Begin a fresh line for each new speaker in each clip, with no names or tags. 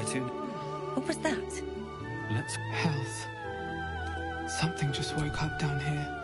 too.
What was that?
Let's...
Health. Something just woke up down here.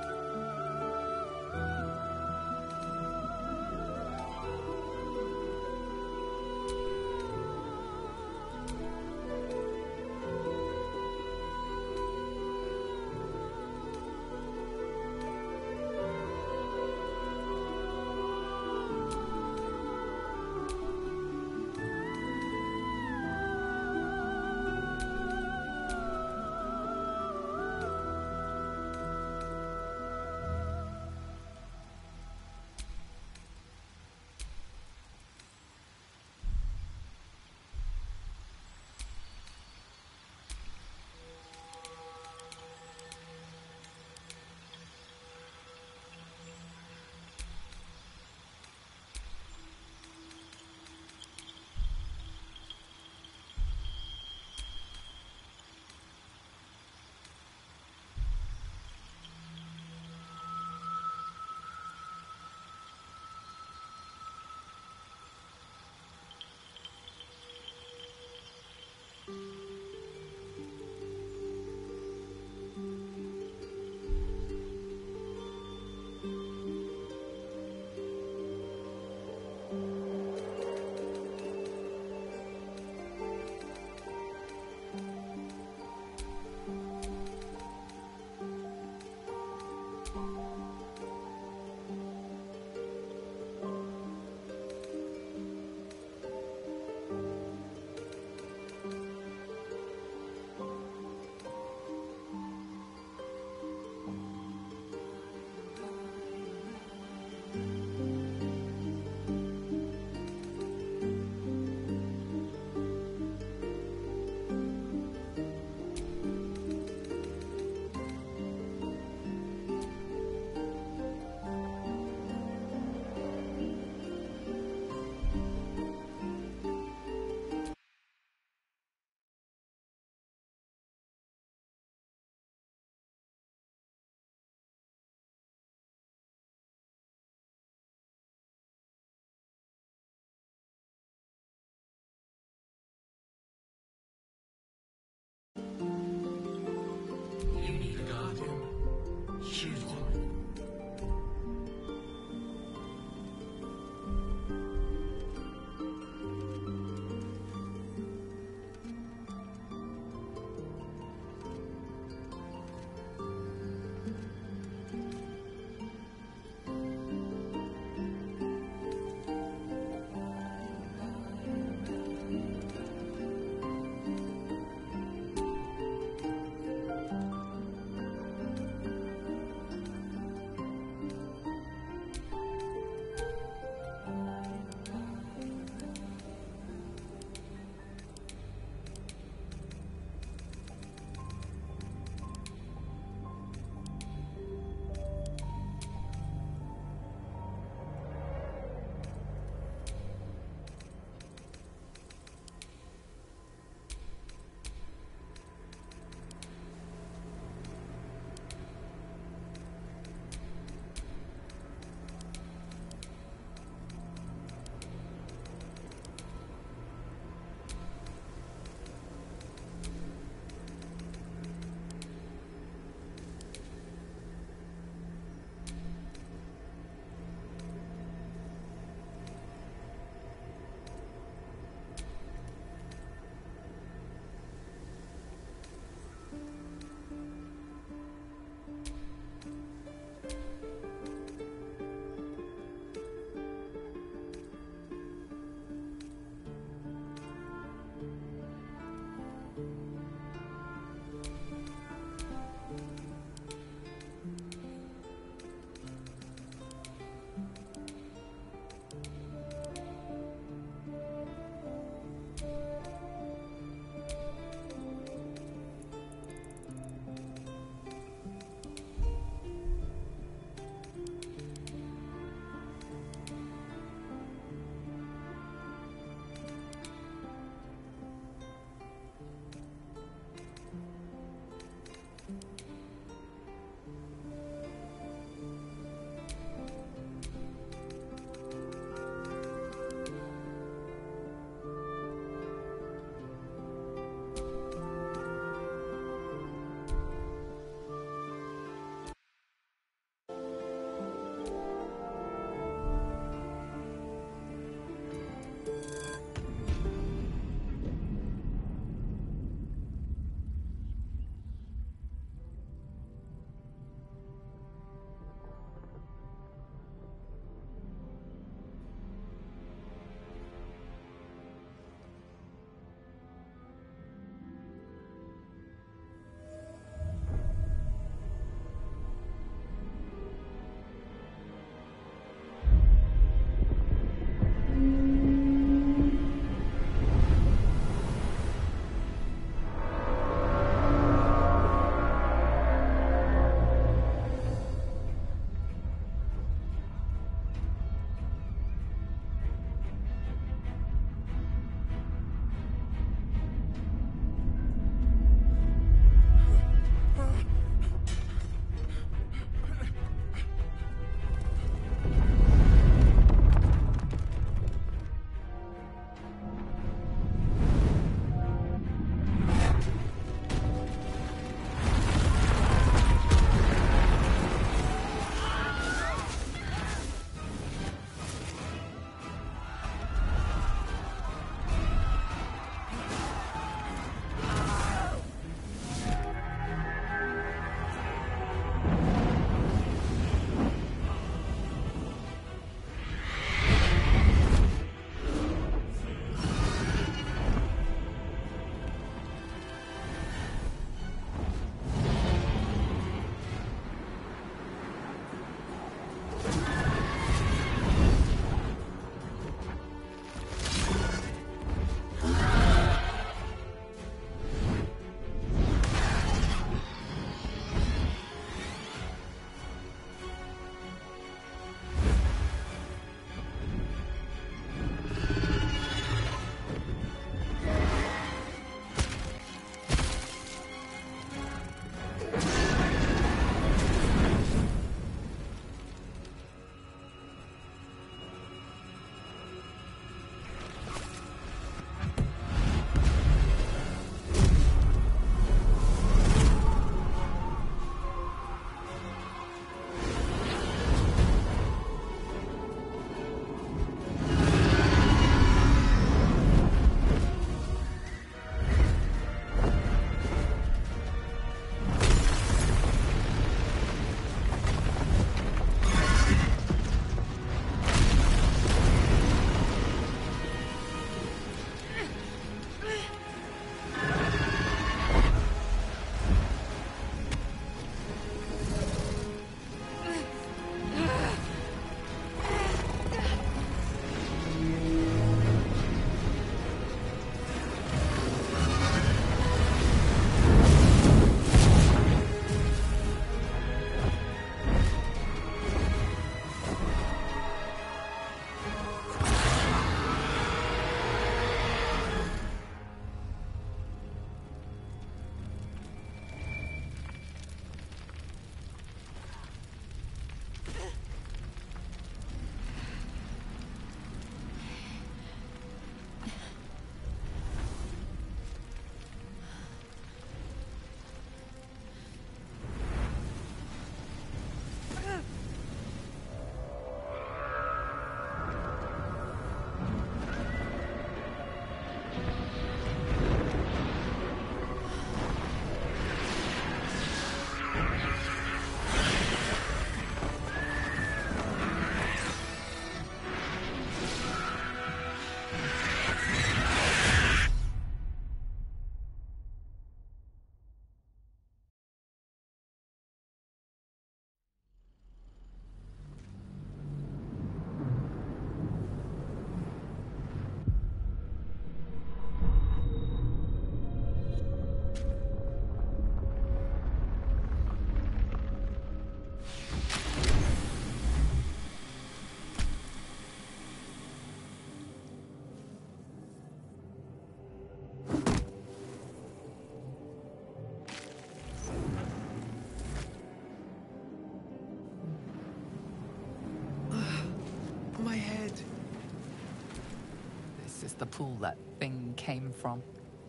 is the pool that thing came from.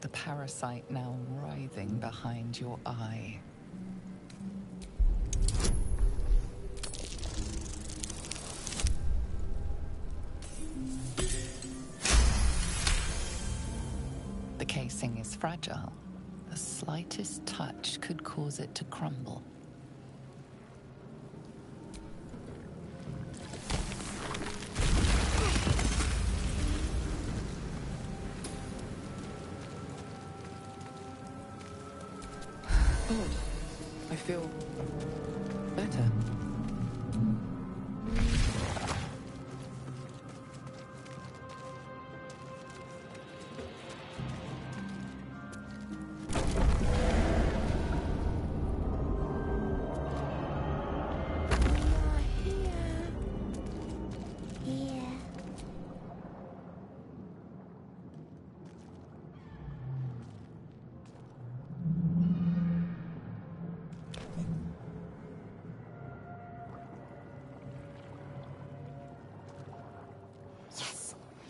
The parasite now writhing behind your eye. The casing is fragile. The slightest touch could cause it to crumble.
Odd. I feel better.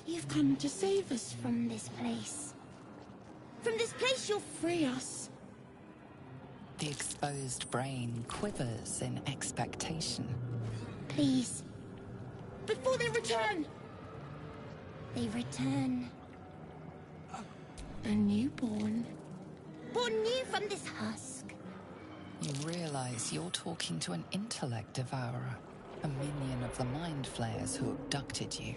You've come to save us from this place. From this place, you'll free us.
The exposed brain quivers in expectation.
Please. Before they return! They return. A newborn. Born new from this husk.
You realize you're talking to an intellect devourer, a minion of the mind flayers who abducted you.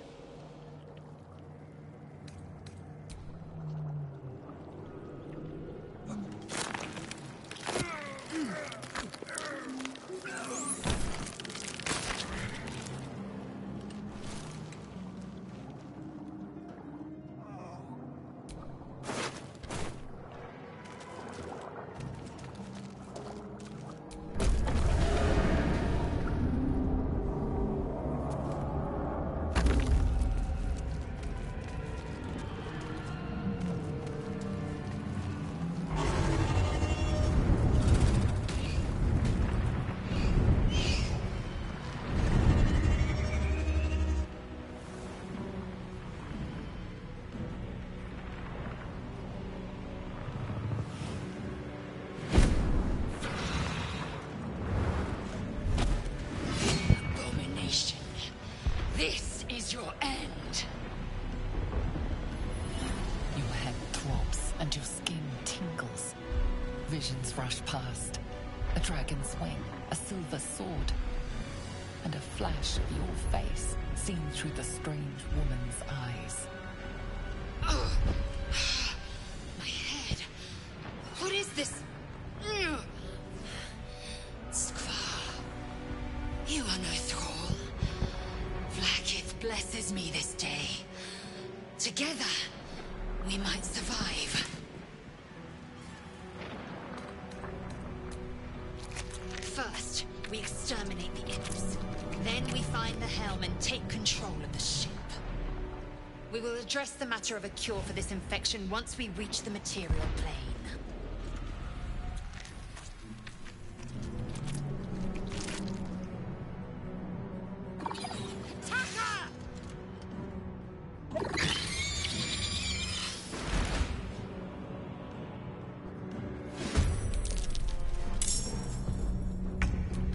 This is your end. Your head throbs and your skin tingles. Visions rush past. A dragon's wing, a silver sword, and a flash of your face seen through the strange woman's eyes.
Oh, my head. What is this? Skvar, you are no thrall. Vlaakith blesses me this day. Together, we might survive. First, we exterminate the imps. Then we find the helm and take control of the ship. We will address the matter of a cure for this infection once we reach the material plane.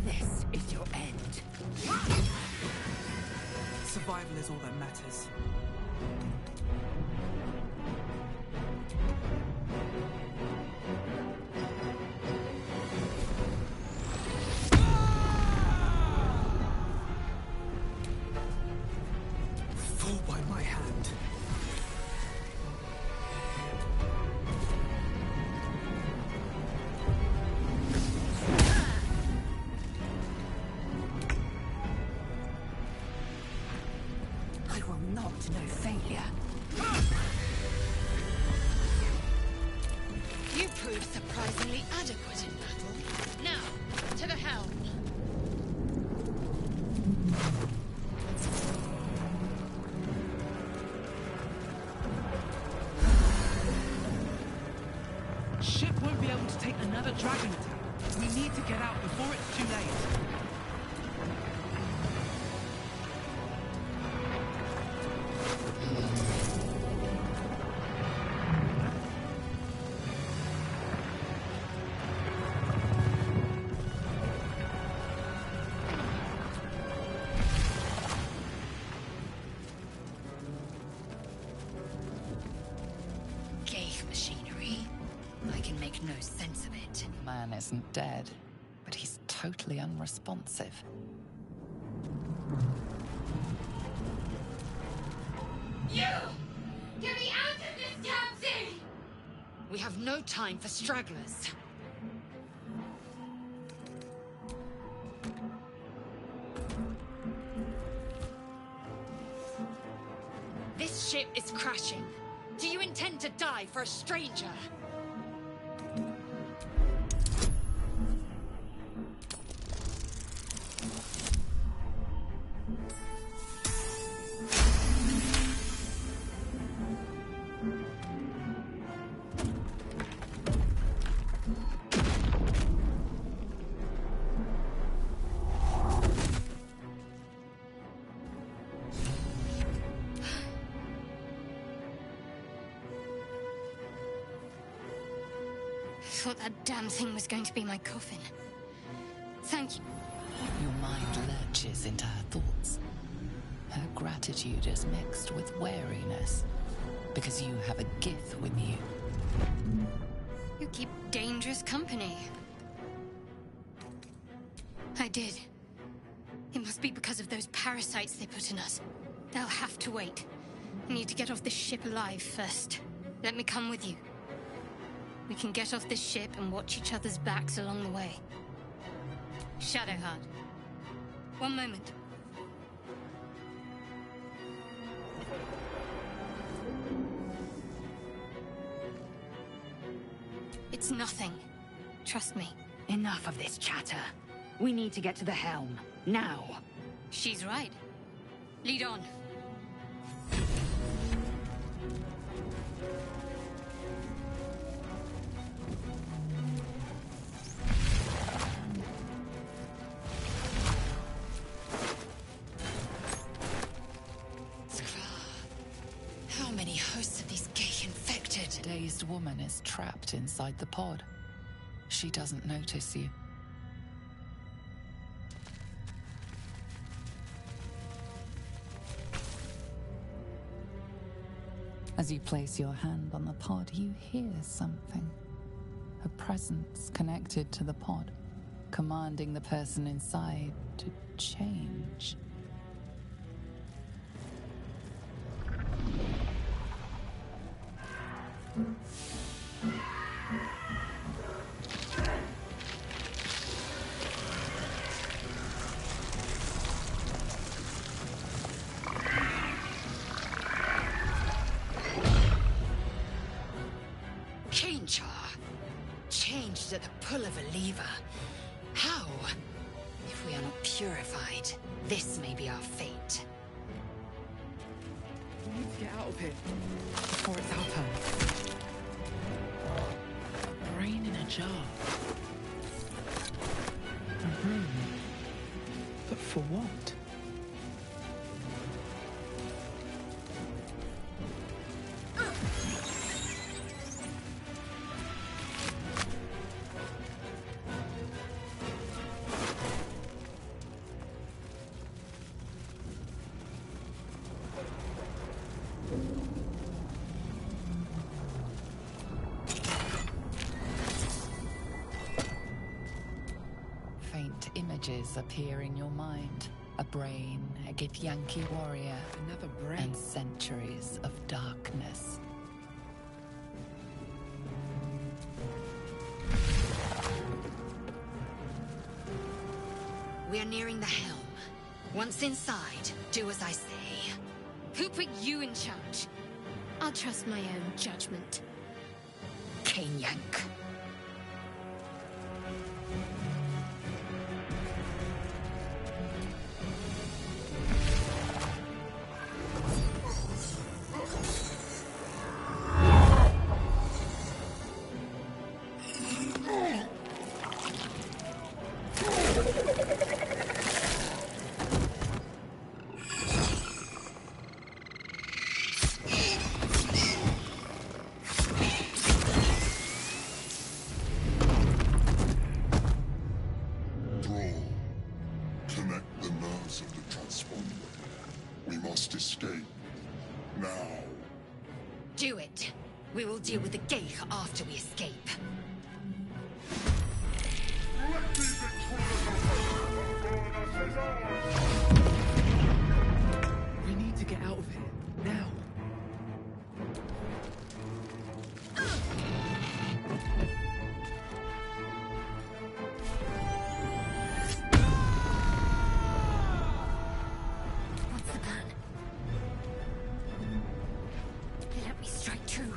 This is your end.
Survival is all that matters. Fall by my hand.
I will not know failure.
You proved surprisingly adequate in battle. Now, to the helm.
Ship won't be able to take another dragon attack. We need to get out before it's too late.
no sense of it.
The man isn't dead, but he's totally unresponsive.
You! Get me out of this damn thing!
We have no time for stragglers. This ship is crashing. Do you intend to die for a stranger?
I thought that damn thing was going to be my coffin. Thank you.
Your mind lurches into her thoughts. Her gratitude is mixed with wariness, because you have a gift with you.
You keep dangerous company. I did. It must be because of those parasites they put in us. They'll have to wait. I need to get off this ship alive first. Let me come with you. We can get off this ship and watch each other's backs along the way. Shadowheart. One moment. It's nothing. Trust me.
Enough of this chatter. We need to get to the helm. Now.
She's right. Lead on.
How many hosts of these gate infected?
The dazed woman is trapped inside the pod. She doesn't notice you. As you place your hand on the pod, you hear something. A presence connected to the pod, commanding the person inside to change.
Changed at the pull of a lever. How? If we are not purified, this may be our fate.
We need to get out of here before it's our turn. A brain in a jar. A room. But for what?
Faint images appear in your mind. A brain, a Githyanki warrior,
Another brain.
and centuries of darkness.
We are nearing the helm. Once inside, do as I say.
Who put you in charge? I'll trust my own judgment.
Cane Yank.
Escape.
Do it. We will deal with the gate after we escape.
out of here. Now.
What's the plan? Let me strike true.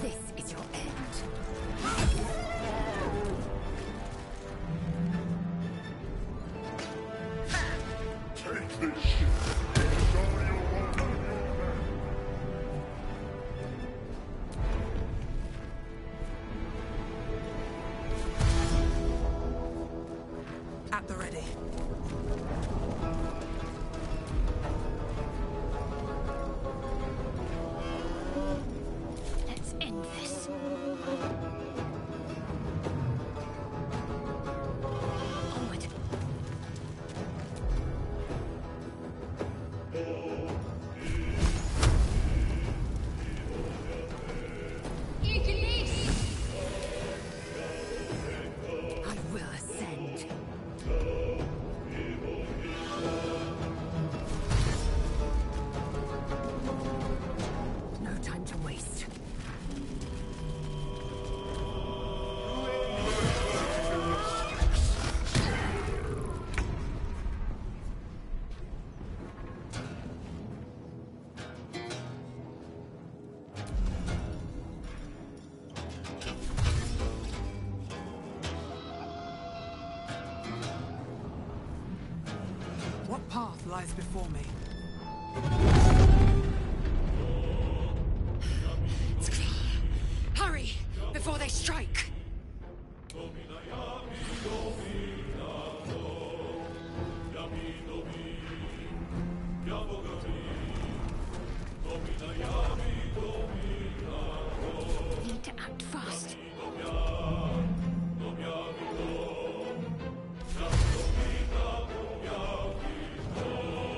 This is your end.
Take this shit. Show you what I'm
At the ready.
Let's end this. Onward. I will ascend. No time to waste.
What path lies before me?
Hurry! Before they strike!
Need to act fast.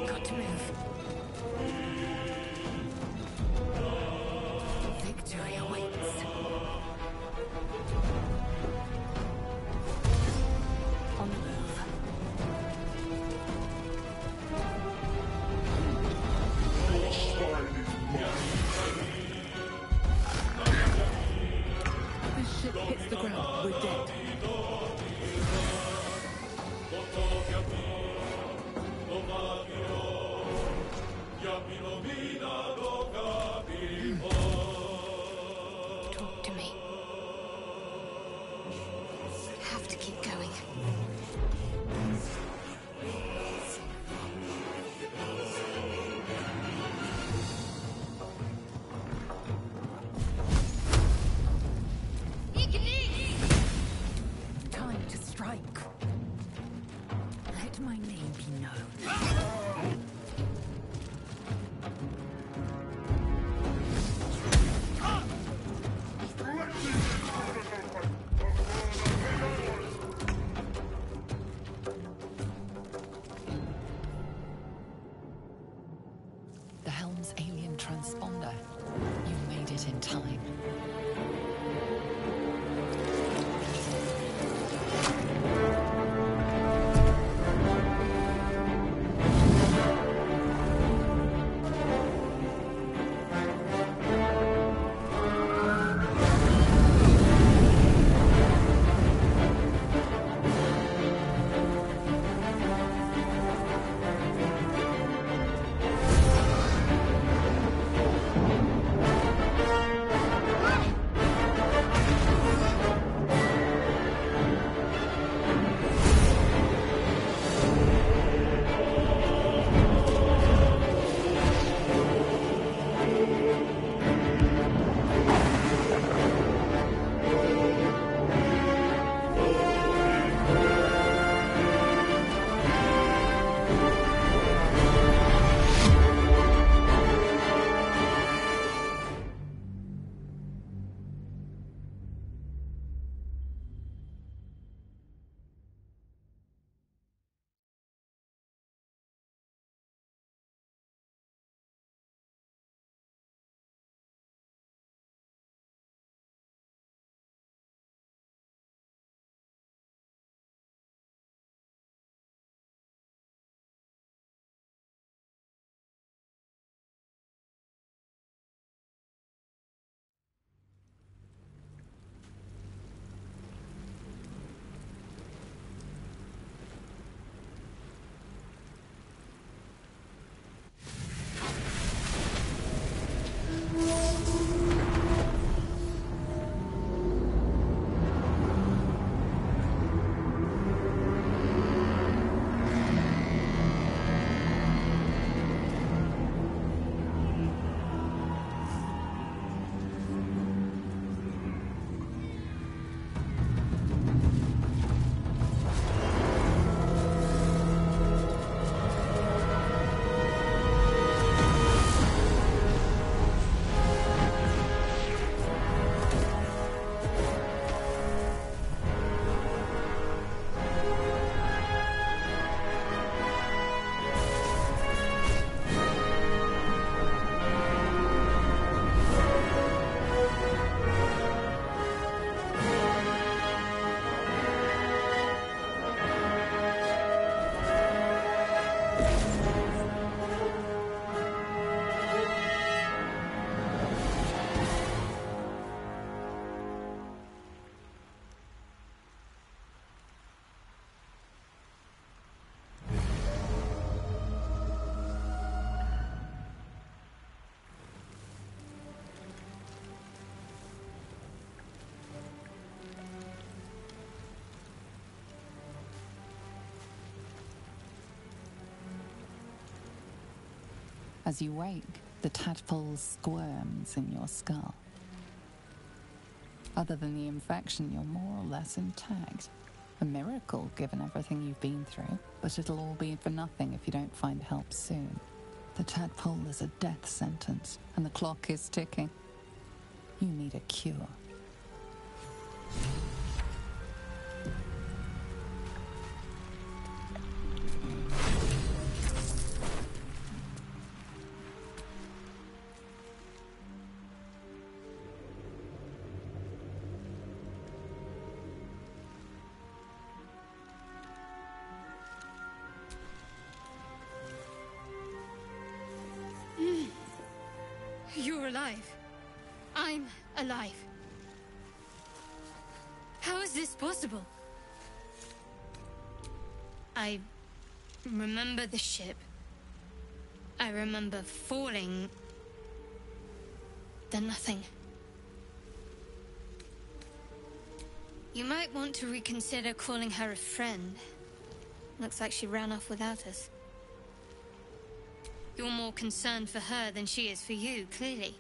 Got to move. Victory awaits. On the move.
Your spine is mine.
This ship hits the ground, we're dead.
Talk to me. Have to keep going. Time to strike. Let my name be known.
The helm's alien transponder. You made it in time. As you wake, the tadpole squirms in your skull. Other than the infection, you're more or less intact. A miracle, given everything you've been through, but it'll all be for nothing if you don't find help soon. The tadpole is a death sentence, and the clock is ticking. You need a cure.
You're alive. I'm alive. How is this possible? I remember the ship. I remember falling. Then nothing. You might want to reconsider calling her a friend. Looks like she ran off without us. You're more concerned for her than she is for you, clearly.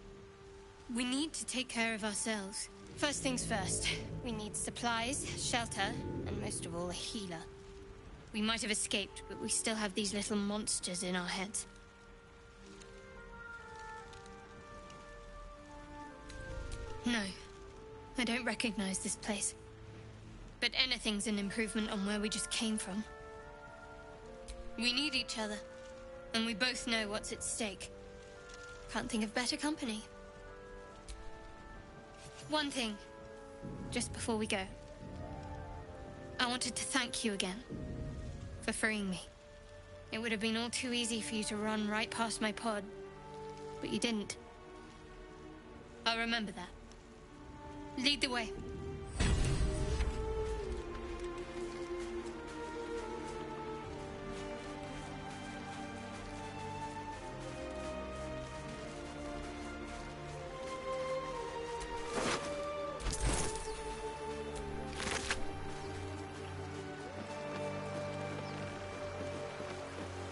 We need to take care of ourselves. First things first, we need supplies, shelter, and most of all, a healer. We might have escaped, but we still have these little monsters in our heads. No, I don't recognize this place. But anything's an improvement on where we just came from. We need each other. And we both know what's at stake. Can't think of better company. One thing, just before we go. I wanted to thank you again for freeing me. It would have been all too easy for you to run right past my pod, but you didn't. I'll remember that. Lead the way.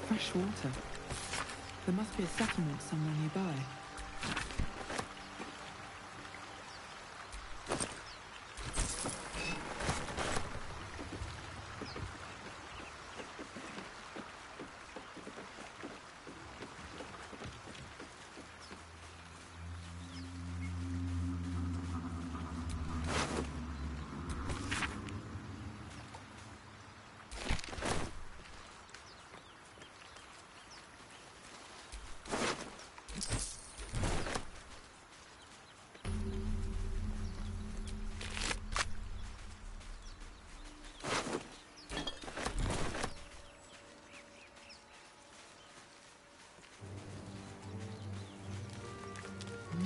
Fresh water. There must be a settlement somewhere nearby.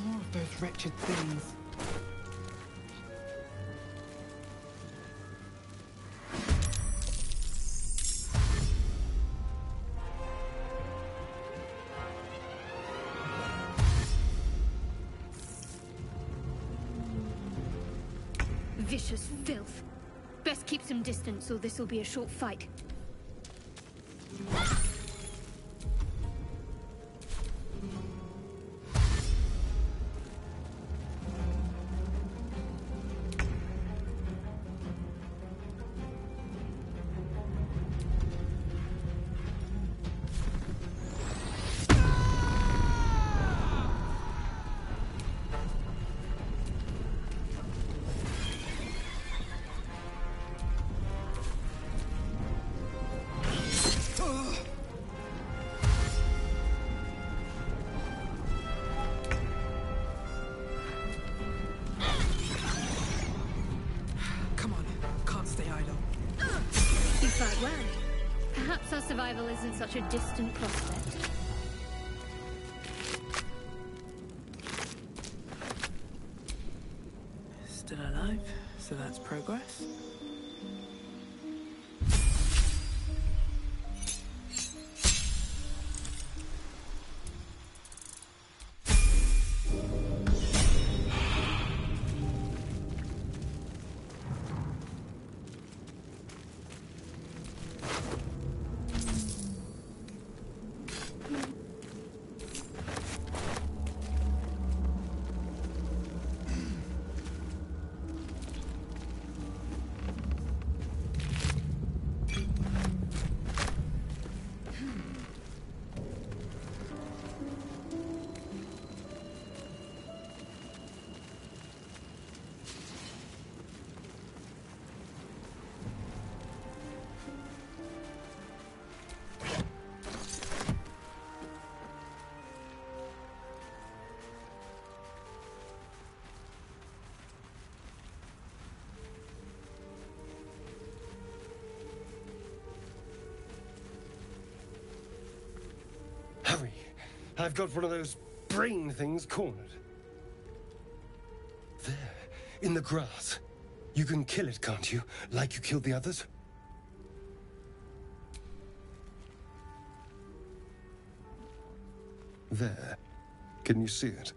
More of those wretched things.
Vicious filth. Best keep some distance, or this'll be a short fight. Well, perhaps our survival isn't such a distant prospect.
Still alive, so that's progress.
I've got one of those brain things cornered. There, in the grass. You can kill it, can't you? Like you killed the others? There. Can you see it?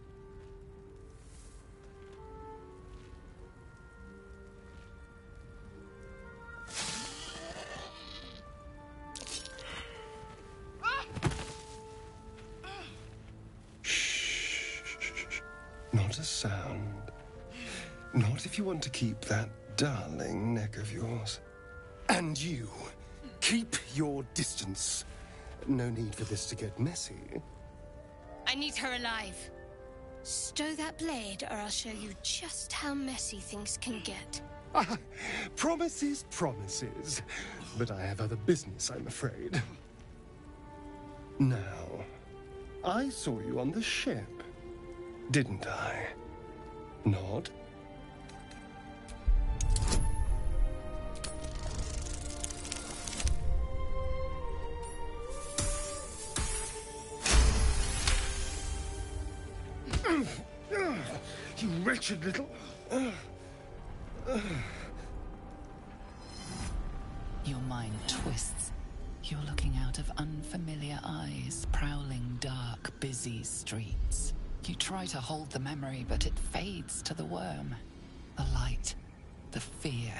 Not a sound. Not if you want to keep that darling neck of yours. And you, keep your distance. No need for this to get messy.
I need her alive. Stow that blade, or I'll show you just how messy things can get.
Promises, promises. But I have other business, I'm afraid. Now, I saw you on the ship, didn't I? Nod? You wretched little...
Your mind twists. You're looking out of unfamiliar eyes, prowling dark, busy streets. You try to hold the memory, but it fades to the worm. The light. The fear.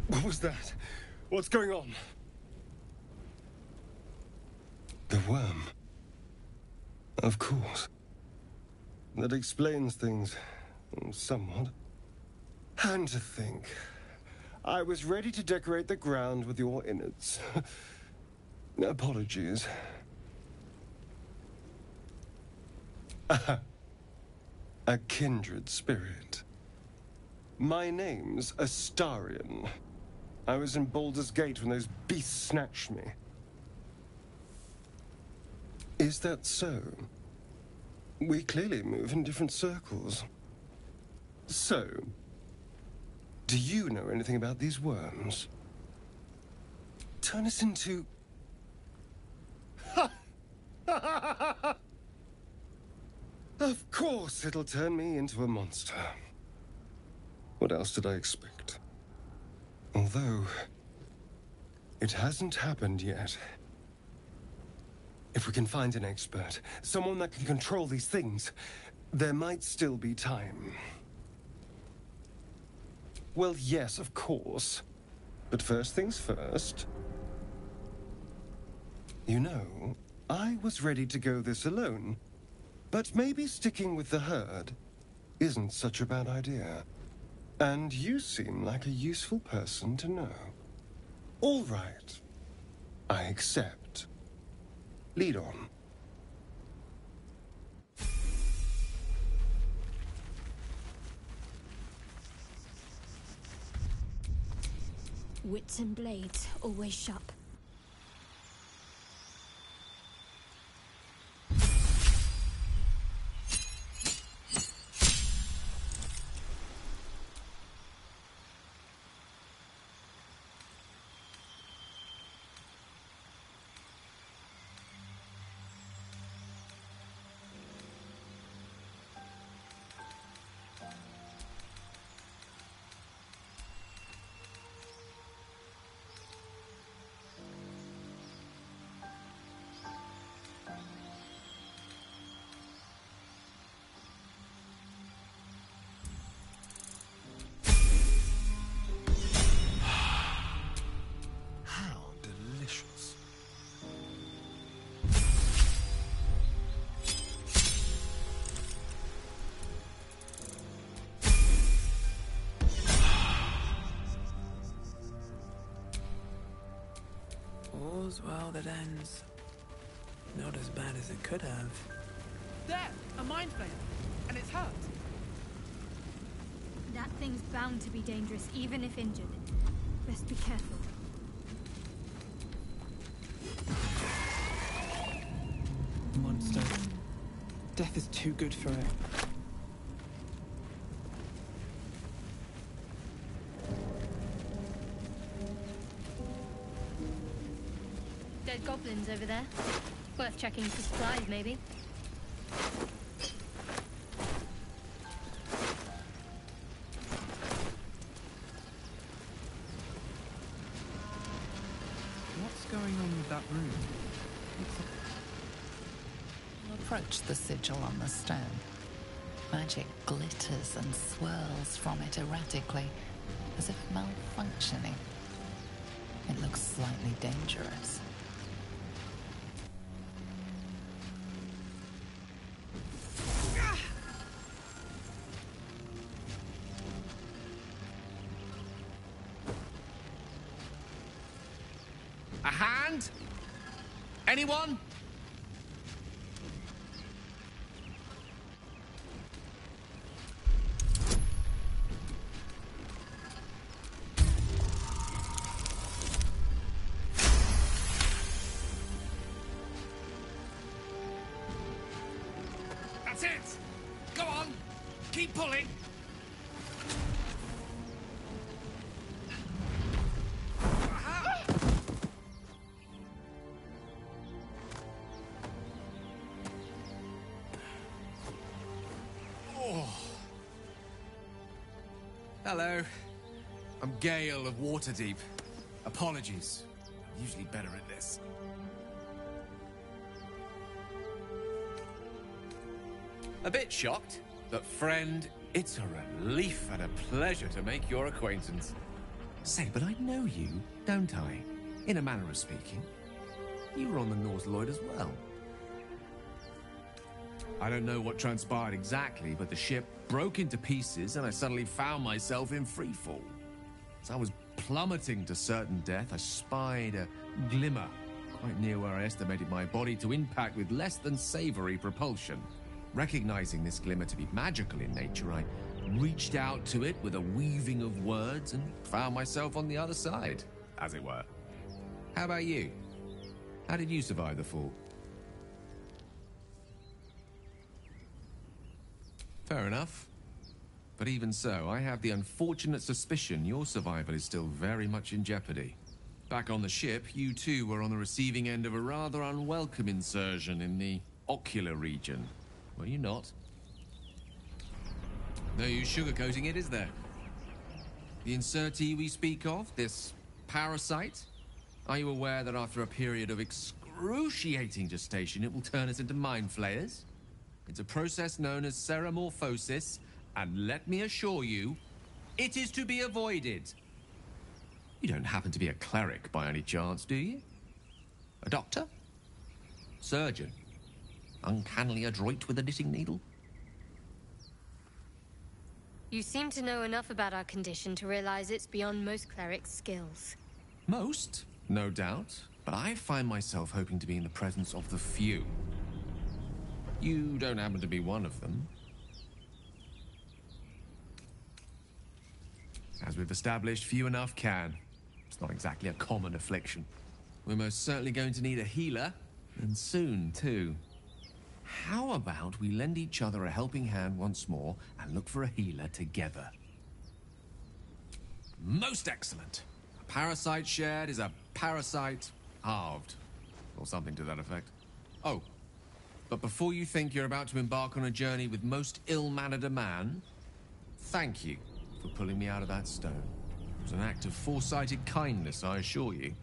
What was that? What's going on? The worm. Of course. That explains things. Somewhat. And to think, I was ready to decorate the ground with your innards. Apologies. A kindred spirit. My name's Astarion. I was in Baldurs Gate when those beasts snatched me. Is that so? We clearly move in different circles. So, do you know anything about these worms? Turn us into... Of course it'll turn me into a monster. What else did I expect? Although, it hasn't happened yet. If we can find an expert, someone that can control these things, there might still be time. Well, yes, of course. But first things first. You know, I was ready to go this alone. But maybe sticking with the herd isn't such a bad idea. And you seem like a useful person to know. All right. I accept. Lead on.
Wits and blades, always sharp.
All's well that ends. Not as bad as it could have. There! A mind flayer! And it's hurt!
That thing's bound to be dangerous, even if injured. Best be careful.
Monster. Death is too good for it.
Dead goblins over there. Worth checking for supplies, maybe.
What's going on with that room?
Approach the sigil on the stone. Magic glitters and swirls from it erratically, as if malfunctioning. It looks slightly dangerous.
A hand? Anyone? That's it! Go on! Keep pulling! Hello. I'm Gale of Waterdeep. Apologies. I'm usually better at this. A bit shocked, but friend, it's a relief and a pleasure to make your acquaintance. Say, but I know you, don't I? In a manner of speaking. You were on the North Lloyd as well. I don't know what transpired exactly, but the ship broke into pieces and I suddenly found myself in freefall. As I was plummeting to certain death, I spied a glimmer quite near where I estimated my body to impact with less than savory propulsion. Recognizing this glimmer to be magical in nature, I reached out to it with a weaving of words and found myself on the other side, as it were. How about you? How did you survive the fall? Fair enough. But even so, I have the unfortunate suspicion your survival is still very much in jeopardy. Back on the ship, you too were on the receiving end of a rather unwelcome insursion in the ocular region. Were you not? No use sugarcoating it, is there? The insertee we speak of, this parasite, are you aware that after a period of excruciating gestation, it will turn us into mind flayers? It's a process known as seromorphosis, and let me assure you, it is to be avoided. You don't happen to be a cleric by any chance, do you? A doctor? Surgeon? Uncannily adroit with a knitting needle?
You seem to know enough about our condition to realize it's beyond most clerics' skills.
Most, no doubt, but I find myself hoping to be in the presence of the few. You don't happen to be one of them. As we've established, few enough can. It's not exactly a common affliction. We're most certainly going to need a healer, and soon, too. How about we lend each other a helping hand once more and look for a healer together? Most excellent. A parasite shared is a parasite halved. Or something to that effect. Oh. But before you think you're about to embark on a journey with most ill-mannered a man, thank you for pulling me out of that stone. It was an act of foresighted kindness, I assure you.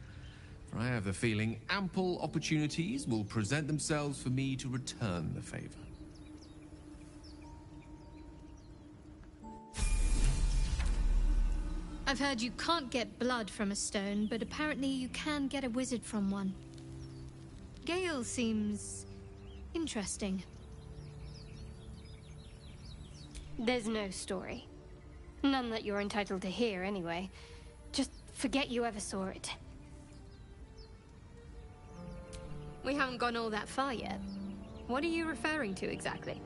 For I have the feeling ample opportunities will present themselves for me to return the favor.
I've heard you can't get blood from a stone, but apparently you can get a wizard from one. Gale seems interesting. There's no story. None that you're entitled to hear, anyway. Just forget you ever saw it. We haven't gone all that far yet. What are you referring to, exactly?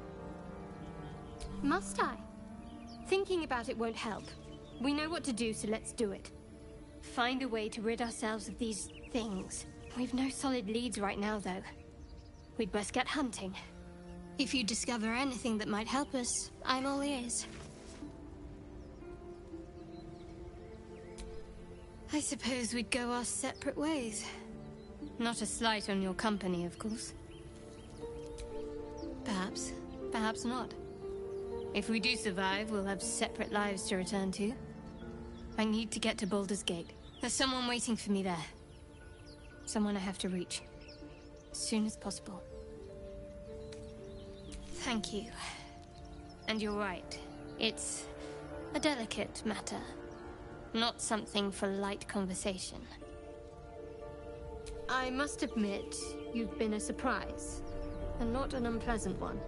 Must I? Thinking about it won't help. We know what to do, so let's do it. Find a way to rid ourselves of these things. We've no solid leads right now, though. We'd best get hunting. If you discover anything that might help us, I'm all ears. I suppose we'd go our separate ways. Not a slight on your company, of course. Perhaps. Perhaps not. If we do survive, we'll have separate lives to return to. I need to get to Baldurs Gate. There's someone waiting for me there. Someone I have to reach. As soon as possible. Thank you. And you're right. It's a delicate matter. Not something for light conversation. I must admit, you've been a surprise. And not an unpleasant one.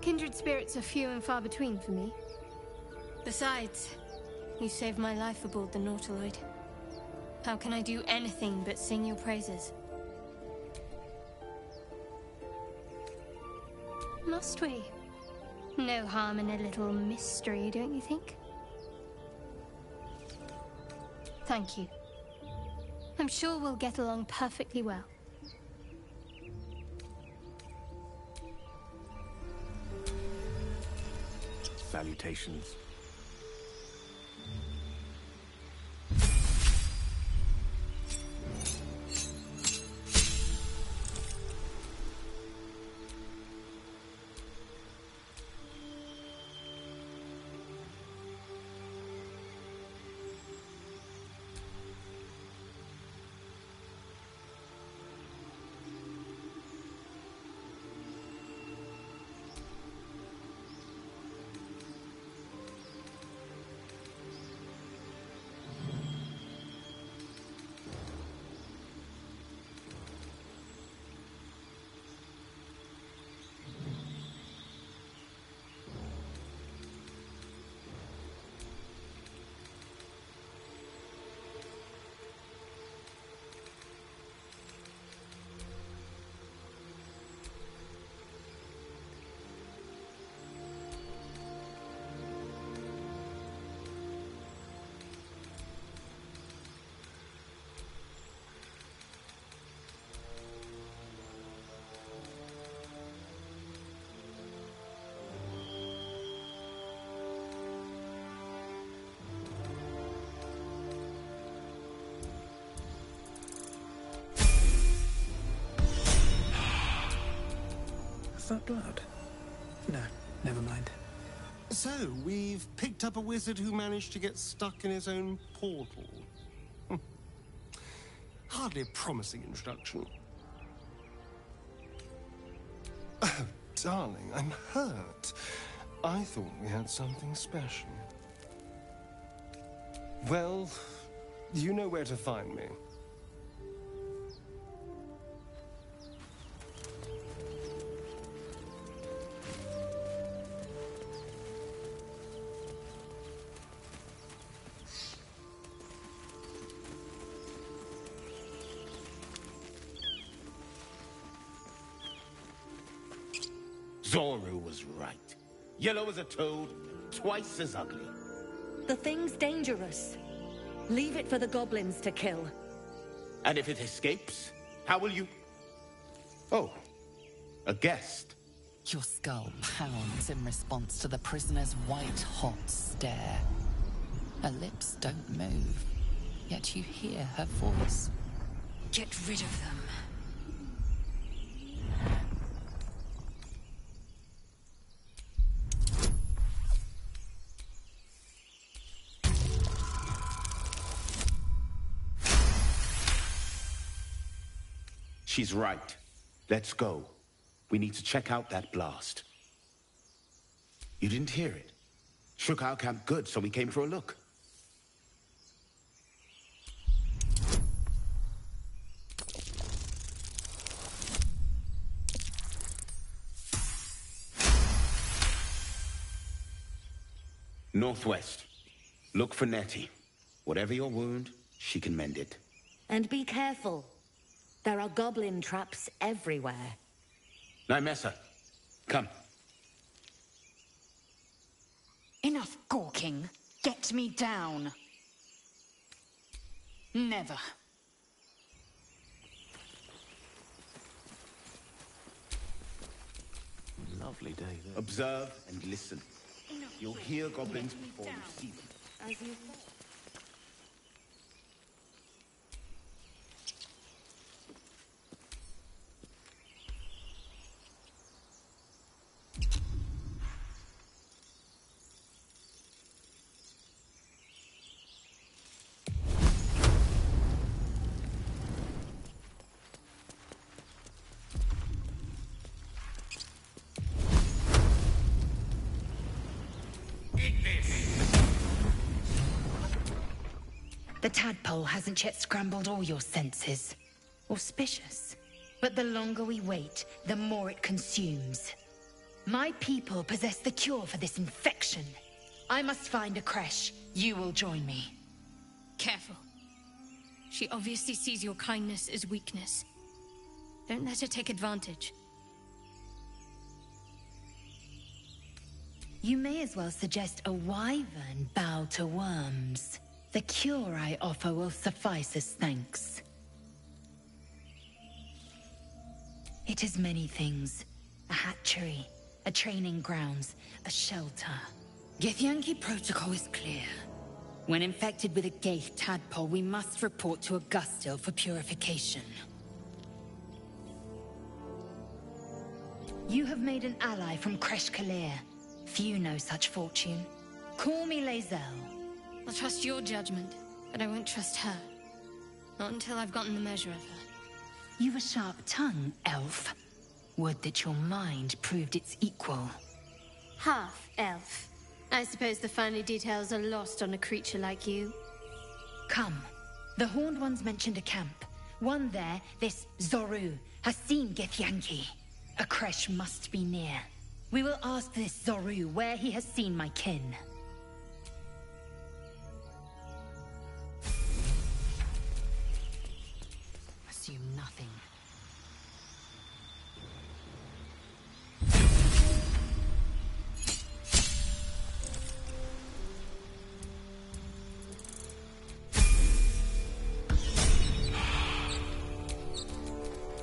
Kindred spirits are few and far between for me. Besides, you saved my life aboard the Nautiloid. How can I do anything but sing your praises? Must we? No harm in a little mystery, don't you think? Thank you. I'm sure we'll get along perfectly well.
Salutations.
That blood? No, never mind.
So, we've picked up a wizard who managed to get stuck in his own portal. Hardly a promising introduction. Oh, darling, I'm hurt. I thought we had something special. Well, you know where to find me.
Zoru was right. Yellow as a toad, twice as ugly.
The thing's dangerous. Leave it for the goblins to kill.
And if it escapes, how will you... Oh, a guest.
Your skull pounds in response to the prisoner's white-hot stare. Her lips don't move, yet you hear her voice.
Get rid of them.
She's right. Let's go. We need to check out that blast. You didn't hear it? Shook our camp good, so we came for a look. Northwest. Look for Nettie. Whatever your wound, she can mend it.
And be careful. There are goblin traps everywhere.
Nymessa, come.
Enough gawking. Get me down. Never.
Lovely day there.
Observe and listen. You'll hear goblins before you see them.
As you said.
The tadpole hasn't yet scrambled all your senses. Auspicious. But the longer we wait, the more it consumes. My people possess the cure for this infection. I must find a creche. You will join me.
Careful. She obviously sees your kindness as weakness. Don't let her take advantage.
You may as well suggest a wyvern bow to worms. The cure I offer will suffice as thanks. It is many things. A hatchery, a training grounds, a shelter. Githyanki protocol is clear. When infected with a Ghaith tadpole, we must report to Augustil for purification. You have made an ally from Kresh Kalir. Few know such fortune. Call me Lae'zel.
I'll trust your judgment, but I won't trust her. Not until I've gotten the measure of her.
You've a sharp tongue, elf. Would that your mind proved its equal.
Half-elf. I suppose the finer details are lost on a creature like you.
Come. The Horned Ones mentioned a camp. One there, this Zoru, has seen Githyanki. A creche must be near. We will ask this Zoru where he has seen my kin. Assume nothing.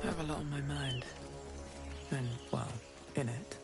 I have a lot on my mind. And, well, in it.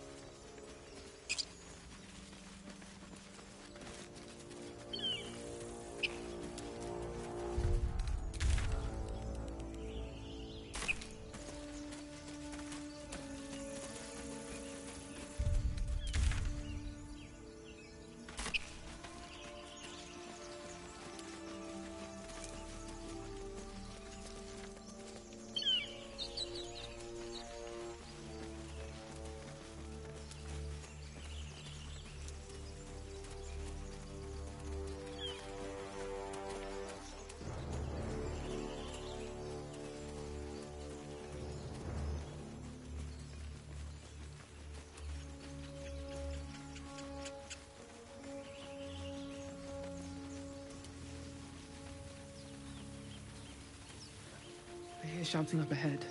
I hear shouting up ahead.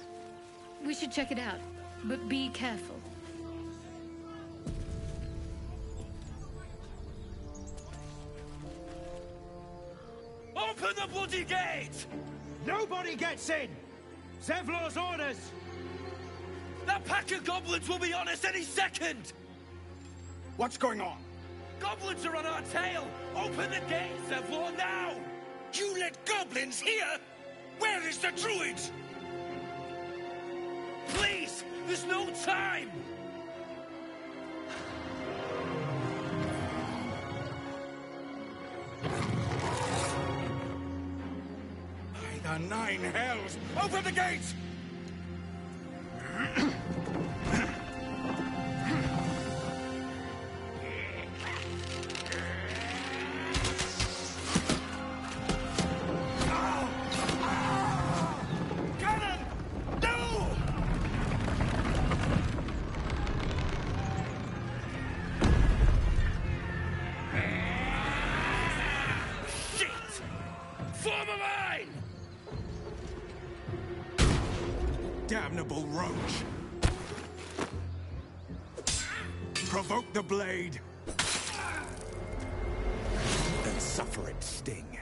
We should check it out, but be careful.
Open the bloody gate! Nobody gets in! Zevlor's orders! That pack of goblins will be on us any second!
What's going on?
Goblins are on our tail! Open the gate, Zevlor, now!
You let goblins here? Where is the druid?
Please! There's no time!
By the nine hells! Open the gate! Damnable roach! Provoke the blade, and suffer its sting.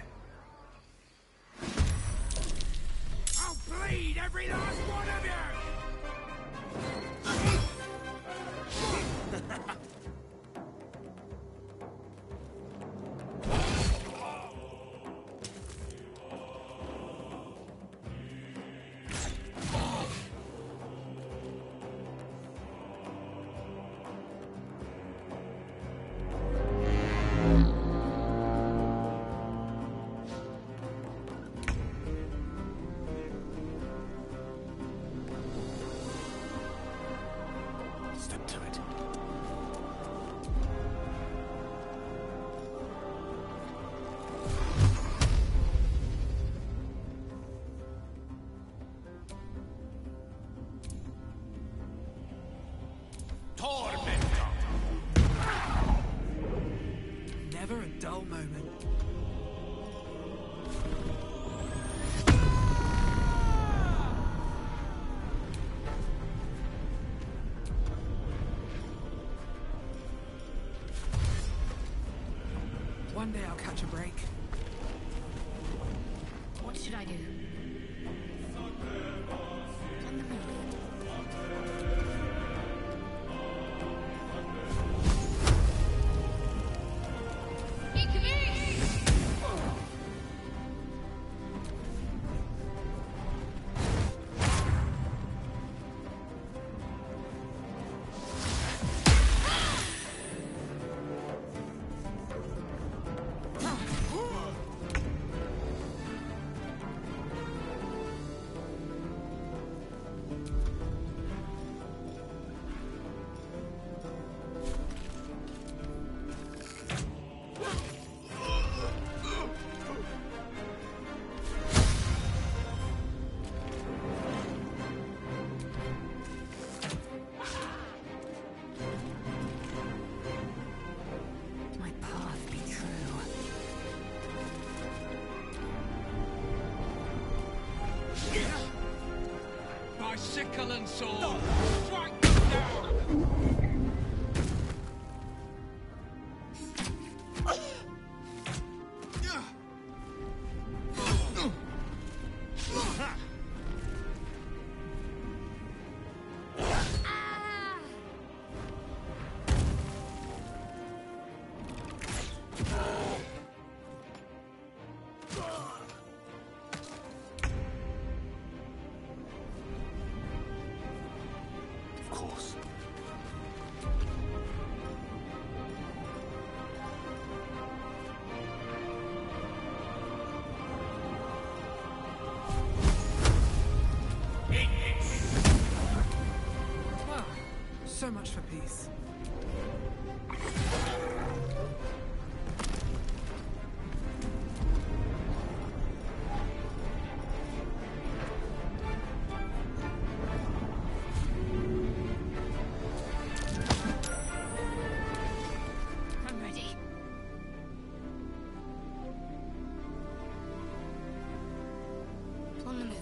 I'll bleed every last one of you! Step to it.
One day I'll catch a break.
What should I do? On the move.
Sickle and sword! Strike them down!
So much for peace.
I'm ready. On the move.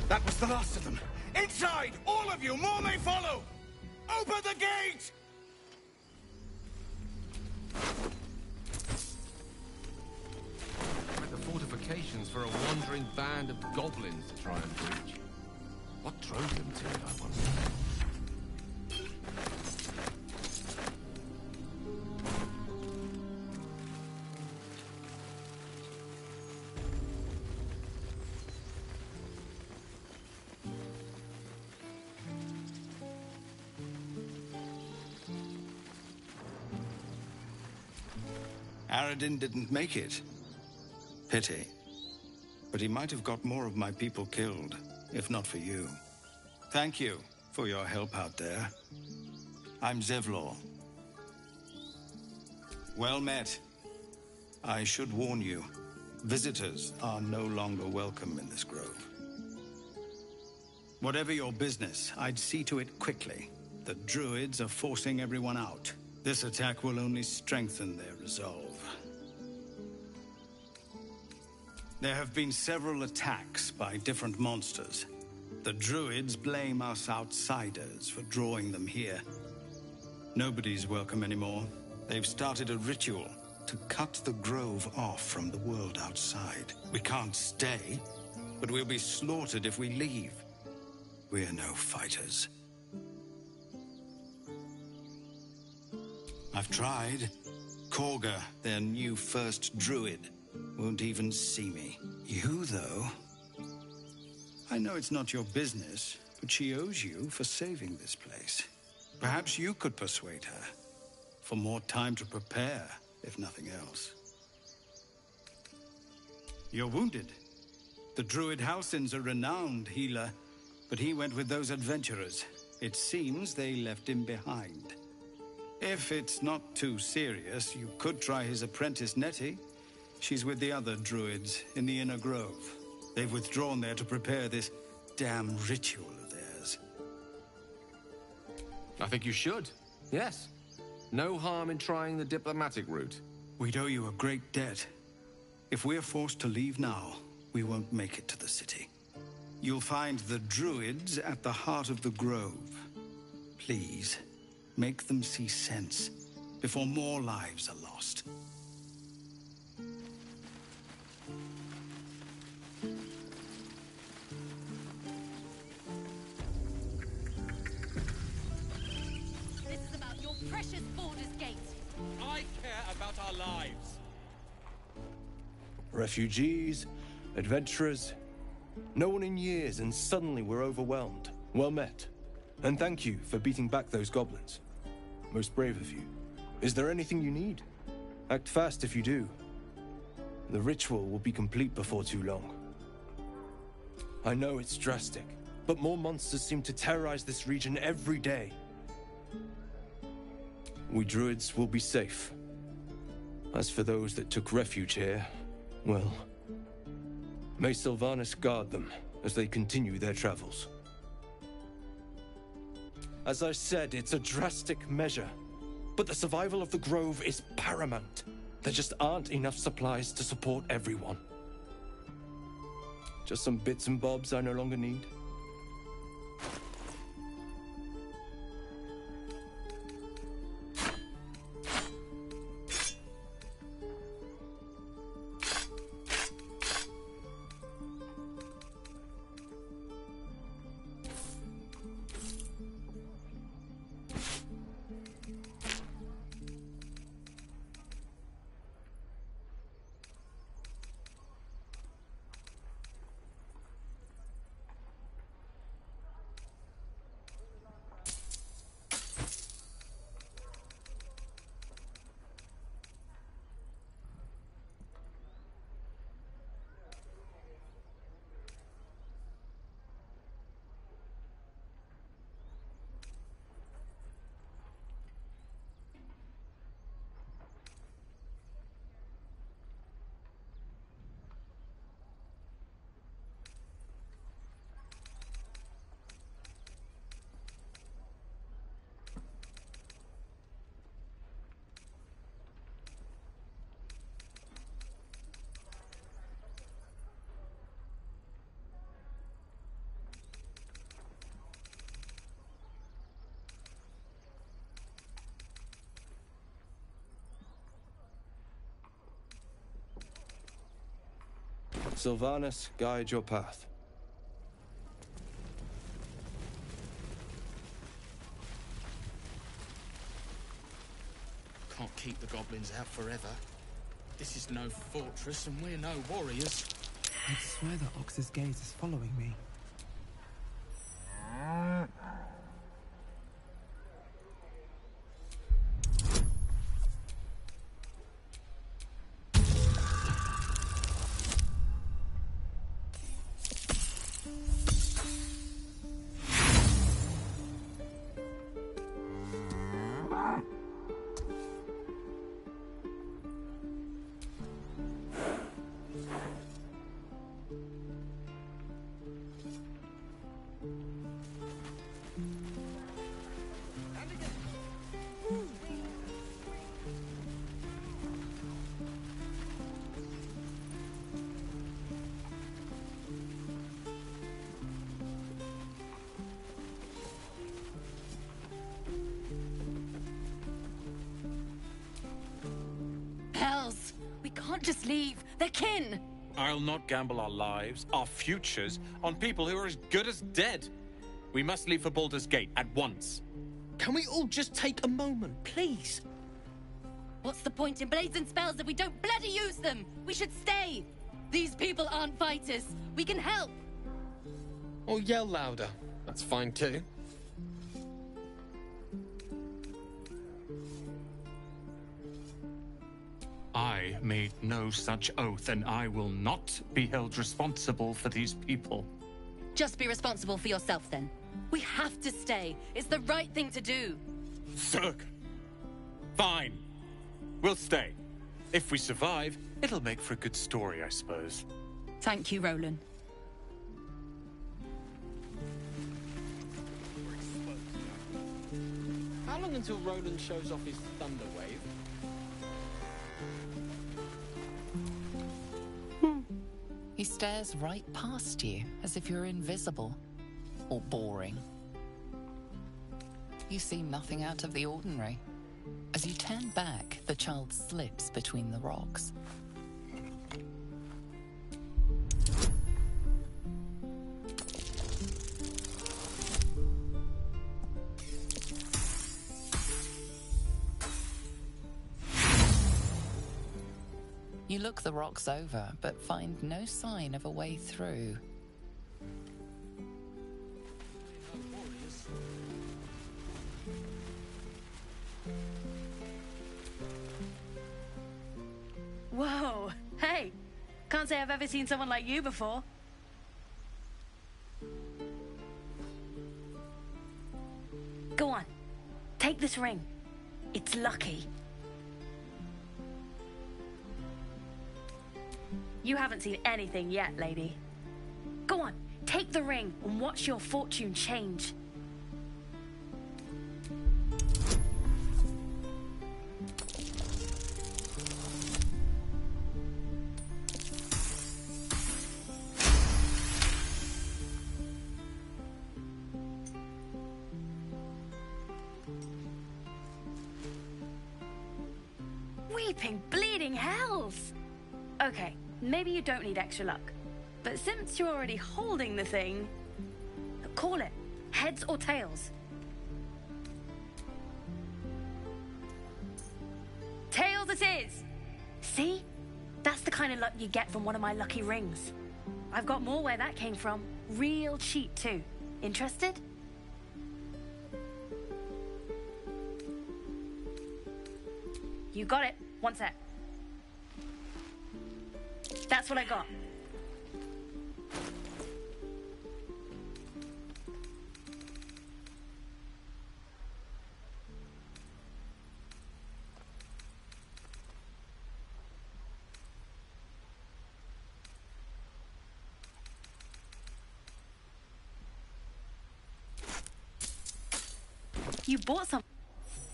That was the last of them. Inside! All of you! More may follow! Open the gate!
Like the fortifications for a wandering band of goblins to try and breach. What drove them to it, I wonder?
Aradin didn't make it. Pity. But he might have got more of my people killed, if not for you. Thank you for your help out there. I'm Zevlor. Well met. I should warn you, visitors are no longer welcome in this grove. Whatever your business, I'd see to it quickly. The druids are forcing everyone out. This attack will only strengthen their resolve. There have been several attacks by different monsters. The druids blame us outsiders for drawing them here. Nobody's welcome anymore. They've started a ritual to cut the grove off from the world outside. We can't stay. but we'll be slaughtered if we leave. We're no fighters. I've tried. Korga, their new first druid, won't even see me. You, though... I know it's not your business, but she owes you for saving this place. Perhaps you could persuade her. For more time to prepare, if nothing else. You're wounded. The druid Halsin's a renowned healer, but he went with those adventurers. It seems they left him behind. If it's not too serious, you could try his apprentice Nettie. She's with the other druids in the Inner Grove. They've withdrawn there to prepare this damn ritual of theirs.
I think you should. Yes. No harm in trying the diplomatic route.
We'd owe you a great debt. If we're forced to leave now, we won't make it to the city. You'll find the druids at the heart of the grove. Please, make them see sense before more lives are lost.
This is about your precious Baldurs Gate.
I care about our lives.
Refugees, adventurers, no one in years, and suddenly we're overwhelmed. Well met. And thank you for beating back those goblins. Most brave of you. Is there anything you need? Act fast if you do. The ritual will be complete before too long. I know it's drastic, but more monsters seem to terrorize this region every day. We druids will be safe. As for those that took refuge here, well, may Sylvanas guard them as they continue their travels. As I said, it's a drastic measure, but the survival of the Grove is paramount. There just aren't enough supplies to support everyone. Just some bits and bobs I no longer need. Sylvanas, guide your path.
Can't keep the goblins out forever. This is no fortress and we're no warriors.
I swear that Ox's Gate is following me.
Hells! We can't just leave. They're kin!
I'll not gamble our lives, our futures, on people who are as good as dead. We must leave for Baldurs Gate at once.
Can we all just take a moment, please?
What's the point in blades and spells if we don't bloody use them? We should stay! These people aren't fighters. We can help!
Or yell louder. That's fine too.
I made no such oath, and I will not be held responsible for these people.
Just be responsible for yourself, then. We have to stay. It's the right thing to do.
Zerg! Fine. We'll stay. If we survive, it'll make for a good story, I suppose.
Thank you, Roland.
How long until Roland shows off his thunder wave?
He stares right past you, as if you're invisible. Or boring. You see nothing out of the ordinary. As you turn back, the child slips between the rocks. You look the rocks over, but find no sign of a way through.
Whoa! Hey! Can't say I've ever seen someone like you before. Go on. Take this ring. It's lucky. You haven't seen anything yet, lady. Go on, take the ring and watch your fortune change. Weeping, bleeding hells! Okay. Maybe you don't need extra luck. But since you're already holding the thing, call it. Heads or tails? Tails it is! See? That's the kind of luck you get from one of my lucky rings. I've got more where that came from. Real cheap, too. Interested? You got it. One sec. That's what I got. You bought some.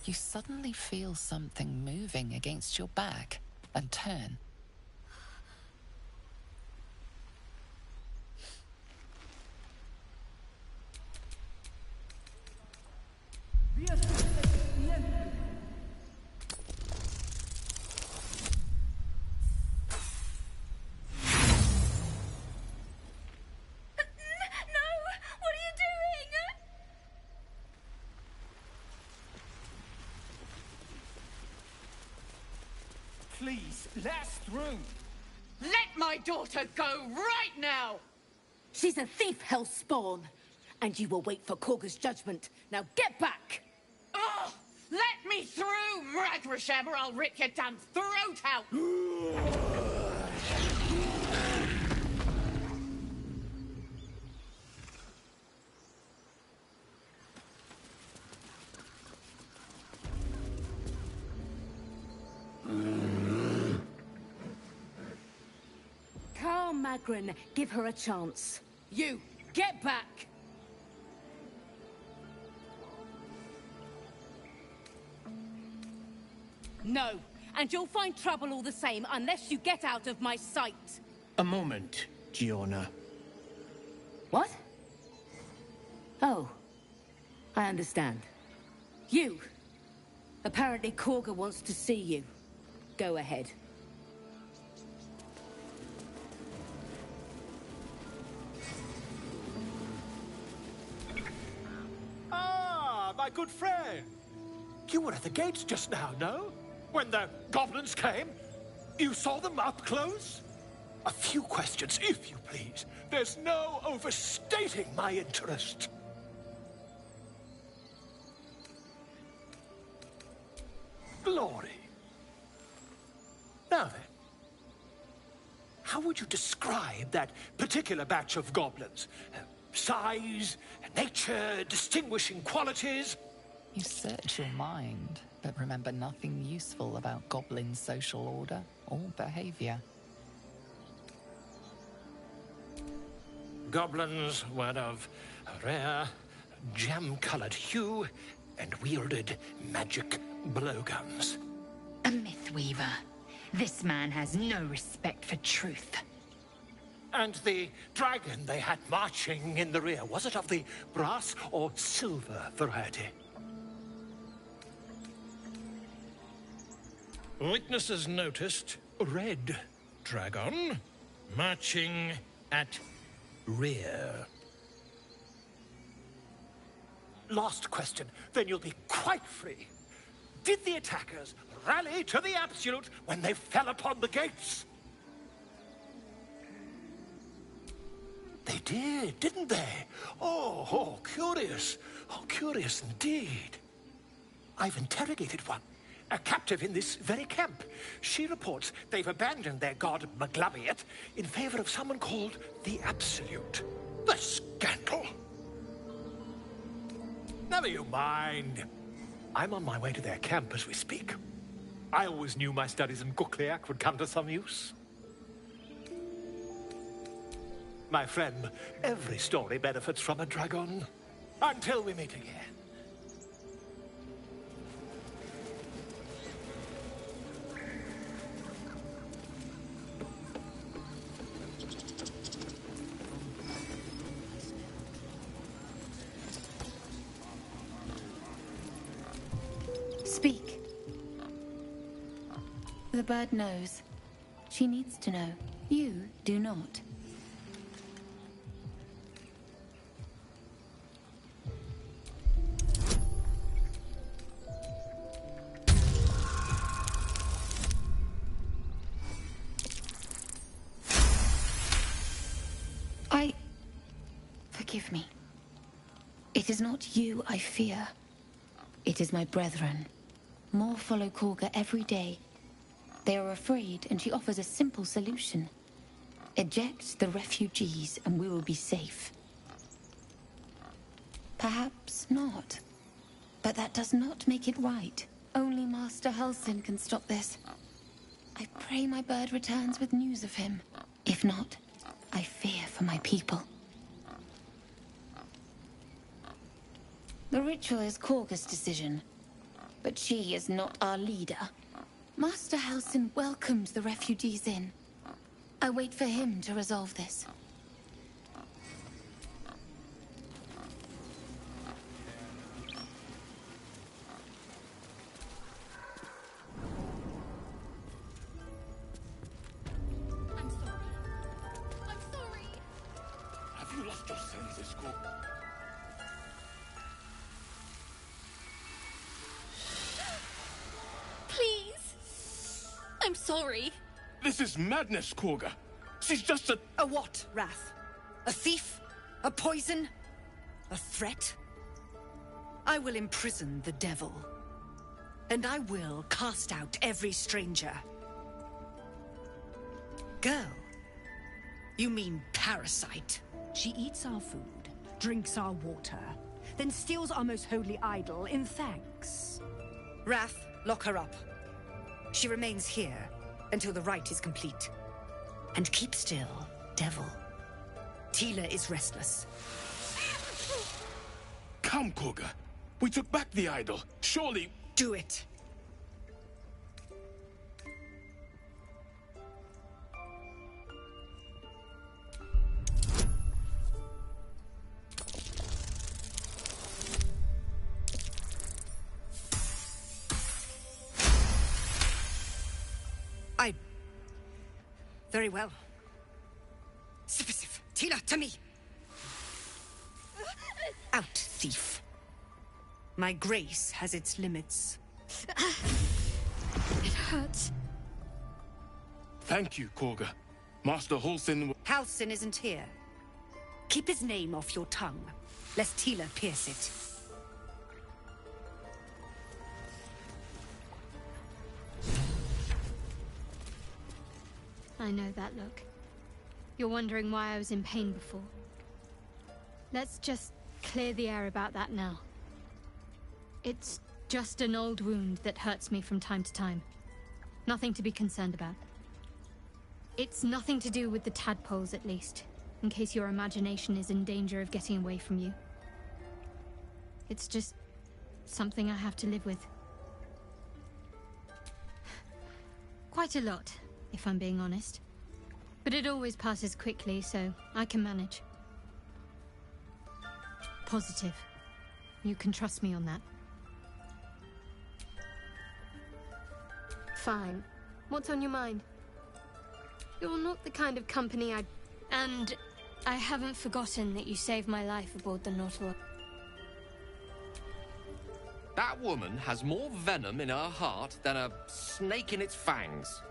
You suddenly feel something moving against your back and turn.
Please, let us through.
Let my daughter go right now!
She's a thief, hellspawn. And you will wait for Korga's judgment. Now get back!
Oh! Let me through, Ragrasham, or I'll rip your damn throat out!
Magrin, give her a chance.
You, get back!
No, and you'll find trouble all the same unless you get out of my sight.
A moment, Giorna.
What? Oh, I understand. You. Apparently Korga wants to see you. Go ahead.
good friend. You were at the gates just now, no? When the goblins came? You saw them up close? A few questions, if you please. There's no overstating my interest. Glory. Now then, how would you describe that particular batch of goblins? Size, nature, distinguishing qualities?
You search your mind, but remember nothing useful about goblin social order or behavior.
Goblins were of a rare, jam-colored hue and wielded magic blowguns.
A mythweaver. This man has no respect for truth.
And the dragon they had marching in the rear, was it of the brass or silver variety? Witnesses noticed a red dragon marching at rear. Last question, then you'll be quite free. Did the attackers rally to the absolute when they fell upon the gates? They did, didn't they? Oh, curious. Oh, curious indeed. I've interrogated one, a captive in this very camp. She reports they've abandoned their god Maglabiet in favor of someone called the Absolute. The scandal! Never you mind. I'm on my way to their camp as we speak. I always knew my studies in Gukliak would come to some use. My friend, every story benefits from a dragon. Until we meet again.
Speak. The bird knows. She needs to know. You do not. Forgive me. It is not you I fear. It is my brethren. More follow Korga every day. They are afraid, and she offers a simple solution. Eject the refugees, and we will be safe. Perhaps not. But that does not make it right. Only Master Halsin can stop this. I pray my bird returns with news of him. If not, I fear for my people. The ritual is Korga's decision, but she is not our leader. Master Halsin welcomed the refugees in. I wait for him to resolve this.
I'm sorry.
Have you lost your senses, Korga?
Please. I'm sorry.
This is madness, Korga. She's just a...
A what, Wrath? A thief? A poison? A threat? I will imprison the devil. And I will cast out every stranger. Girl, you mean parasite?
She eats our food, drinks our water, then steals our most holy idol in thanks.
Wrath, lock her up. She remains here until the rite is complete. And keep still, devil. Tila is restless.
Come, Korga. We took back the idol. Surely...
Do it. Very well. Sif, Tila, to me! Out, thief. My grace has its limits.
It hurts.
Thank you, Korga. Master Halsin...
Halsin isn't here. Keep his name off your tongue, lest Tila pierce it.
I know that look. You're wondering why I was in pain before. Let's just clear the air about that now. It's just an old wound that hurts me from time to time. Nothing to be concerned about. It's nothing to do with the tadpoles, at least, in case your imagination is in danger of getting away from you. It's just something I have to live with. Quite a lot, if I'm being honest. But it always passes quickly, so I can manage. Positive. You can trust me on that. Fine. What's on your mind? You're not the kind of company I'd... And I haven't forgotten that you saved my life aboard the Nautilus.
That woman has more venom in her heart than a snake in its fangs.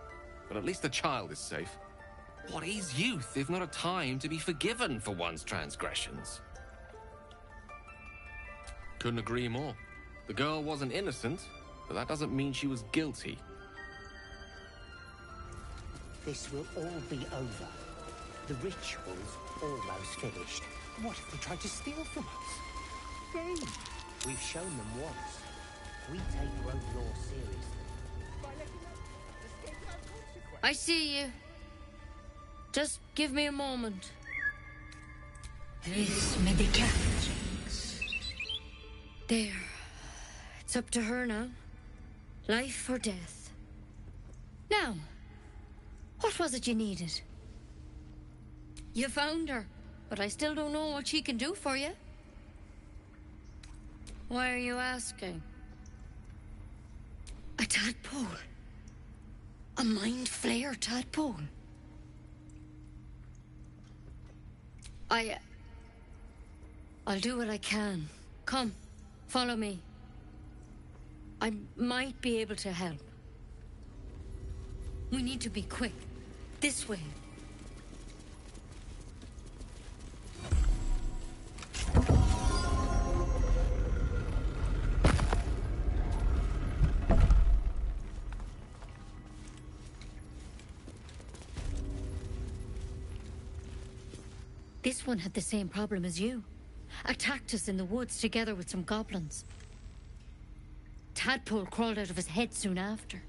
But at least the child is safe. What is youth if not a time to be forgiven for one's transgressions? Couldn't agree more. The girl wasn't innocent, but that doesn't mean she was guilty.
This will all be over. The ritual's almost finished. What if they try to steal from us? Game. We've shown them once. We take road law seriously.
I see you. Just give me a moment.
This medicat.
There. It's up to her now. Life or death. Now, what was it you needed? You found her, but I still don't know what she can do for you. Why are you asking?
A tadpole. A mind flayer tadpole.
I'll do what I can. Come, follow me. I might be able to help. We need to be quick. This way. This one had the same problem as you. Attacked us in the woods together with some goblins. Tadpole crawled out of his head soon after.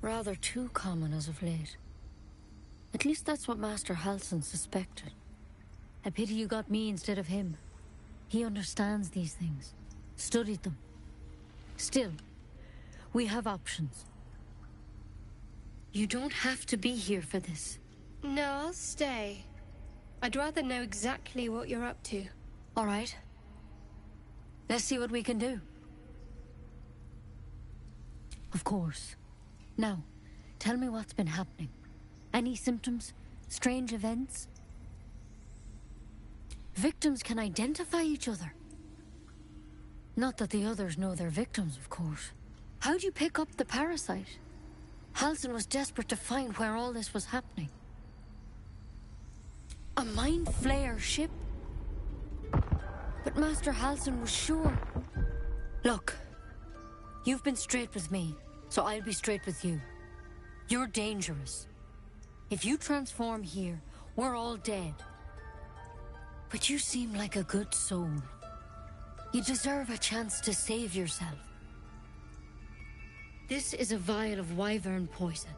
Rather too common as of late. At least that's what Master Halsin suspected. A pity you got me instead of him. He understands these things. Studied them. Still, we have options. You don't have to be here for this.
No, I'll stay. I'd rather know exactly what you're up to.
All right. Let's see what we can do. Of course. Now, tell me what's been happening. Any symptoms? Strange events? Victims can identify each other. Not that the others know they're victims, of course. How'd you pick up the parasite? Halsin was desperate to find where all this was happening. A mind flayer ship? But Master Halsin was sure. Look, you've been straight with me, so I'll be straight with you. You're dangerous. If you transform here, we're all dead. But you seem like a good soul. You deserve a chance to save yourself. This is a vial of wyvern poison.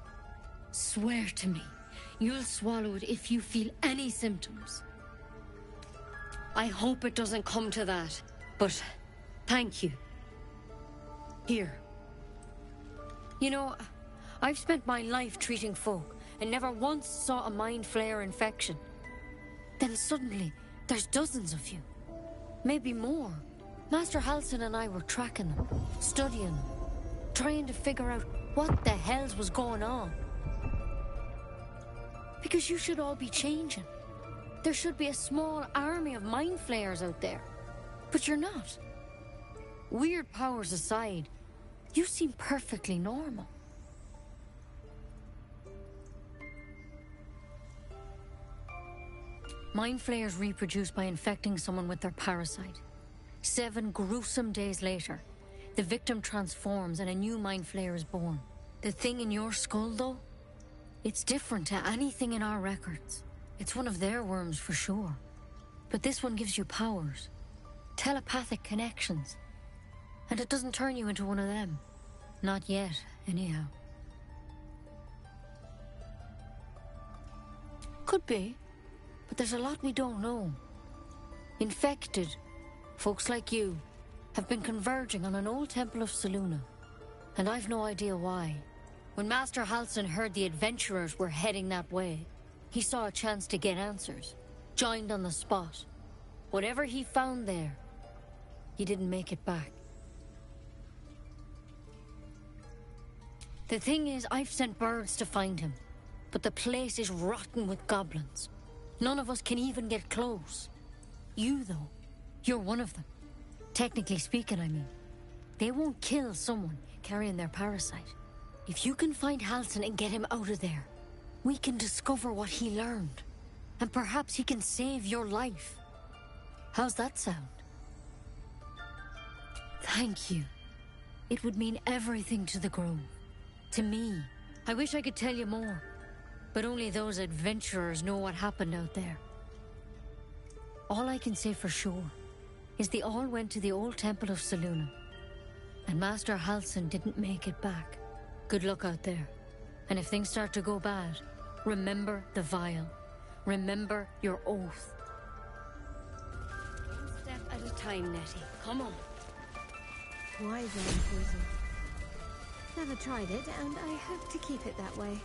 Swear to me, you'll swallow it if you feel any symptoms. I hope it doesn't come to that, but thank you. Here. You know, I've spent my life treating folk and never once saw a mind flayer infection. Then suddenly, there's dozens of you. Maybe more. Master Halsin and I were tracking them, studying them, trying to figure out what the hells was going on. Because you should all be changing. There should be a small army of mind flayers out there. But you're not. Weird powers aside, you seem perfectly normal. Mind flayers reproduce by infecting someone with their parasite. 7 gruesome days later, the victim transforms and a new mind flayer is born. The thing in your skull, though, it's different to anything in our records. It's one of their worms for sure. But this one gives you powers, telepathic connections. And it doesn't turn you into one of them. Not yet, anyhow. Could be, but there's a lot we don't know. Infected, folks like you, have been converging on an old temple of Selûne. And I've no idea why. When Master Halsin heard the adventurers were heading that way, he saw a chance to get answers, joined on the spot. Whatever he found there, he didn't make it back. The thing is, I've sent birds to find him, but the place is rotten with goblins. None of us can even get close. You, though, you're one of them. Technically speaking, I mean. They won't kill someone carrying their parasite. If you can find Halsin and get him out of there, we can discover what he learned. And perhaps he can save your life. How's that sound? Thank you. It would mean everything to the Grove. To me. I wish I could tell you more. But only those adventurers know what happened out there. All I can say for sure is they all went to the old temple of Selûne. And Master Halsin didn't make it back. Good luck out there. And if things start to go bad, remember the vial. Remember your oath. One step at a time, Nettie. Come on.
Why then poison? Never tried it, and I hope to keep it that way.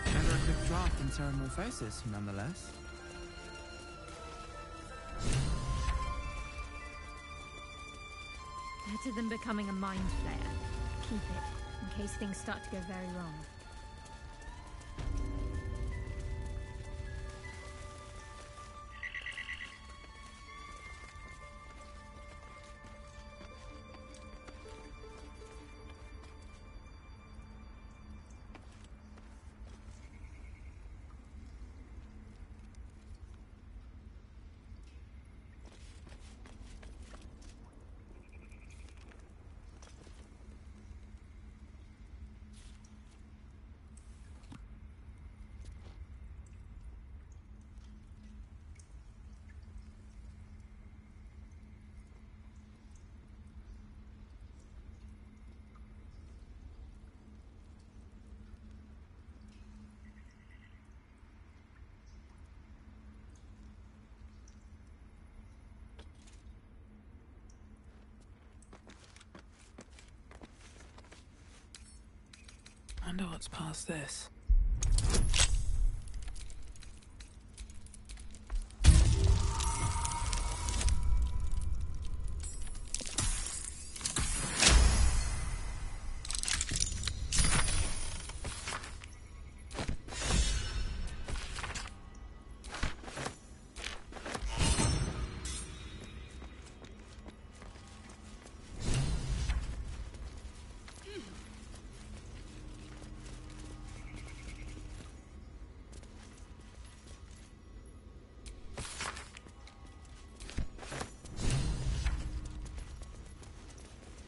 Never a quick draft in Terramorphosis, nonetheless.
Better than becoming a mind flayer. Keep it, in case things start to go very wrong.
I wonder what's past this.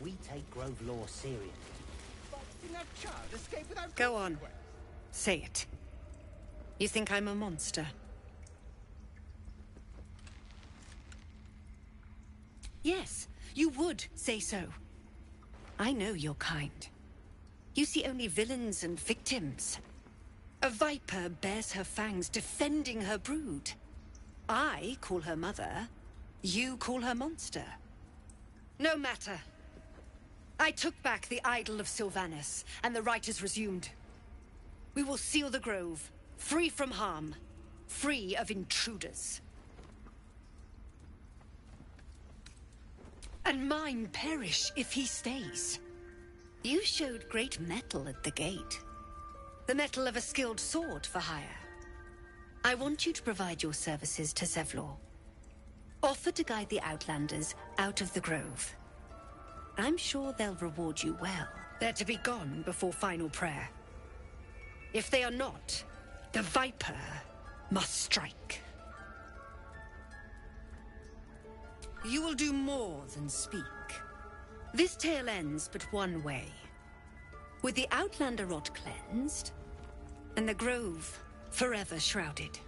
We take Grove law seriously.
Go on. Say it. You think I'm a monster? Yes, you would say so. I know your kind. You see only villains and victims. A viper bears her fangs defending her brood. I call her mother. You call her monster. No matter. I took back the idol of Sylvanus, and the rite is resumed. We will seal the Grove, free from harm, free of intruders. and mine perish if he stays. You showed great mettle at the gate. The mettle of a skilled sword for hire. I want you to provide your services to Zevlor. Offer to guide the Outlanders out of the grove. I'm sure they'll reward you well. They're to be gone before final prayer. If they are not, the Viper must strike. You will do more than speak. This tale ends but one way. With the Outlander rot cleansed, and the grove forever shrouded.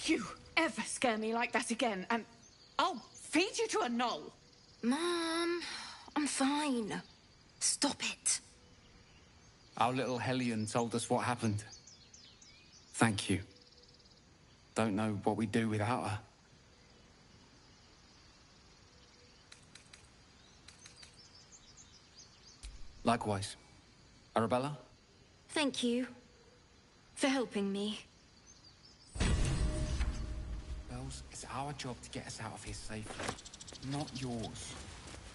You ever scare me like that again, and I'll feed you to a knoll.
Mom, I'm fine. Stop it.
Our little Hellion told us what happened. Thank you. Don't know what we'd do without her. Likewise. Arabella?
Thank you for helping me.
Bells, it's our job to get us out of here safely, not yours.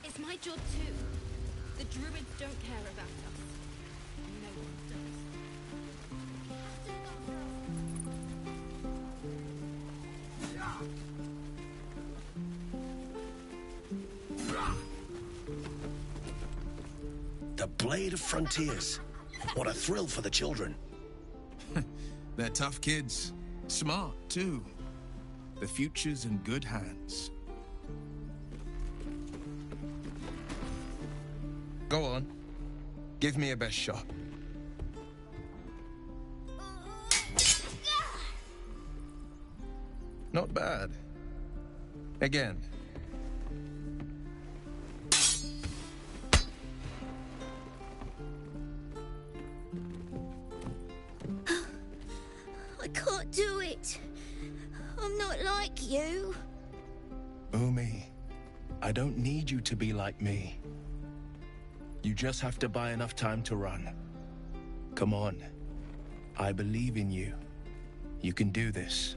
It's my job too. The druids don't care about us. No one
The Blade of Frontiers. What a thrill for the children.
They're tough kids. Smart, too. The future's in good hands. Go on. Give me a best shot. Not bad. Again.
I can't do it. I'm not like you.
Umi, I don't need you to be like me. You just have to buy enough time to run. Come on. I believe in you. You can do this.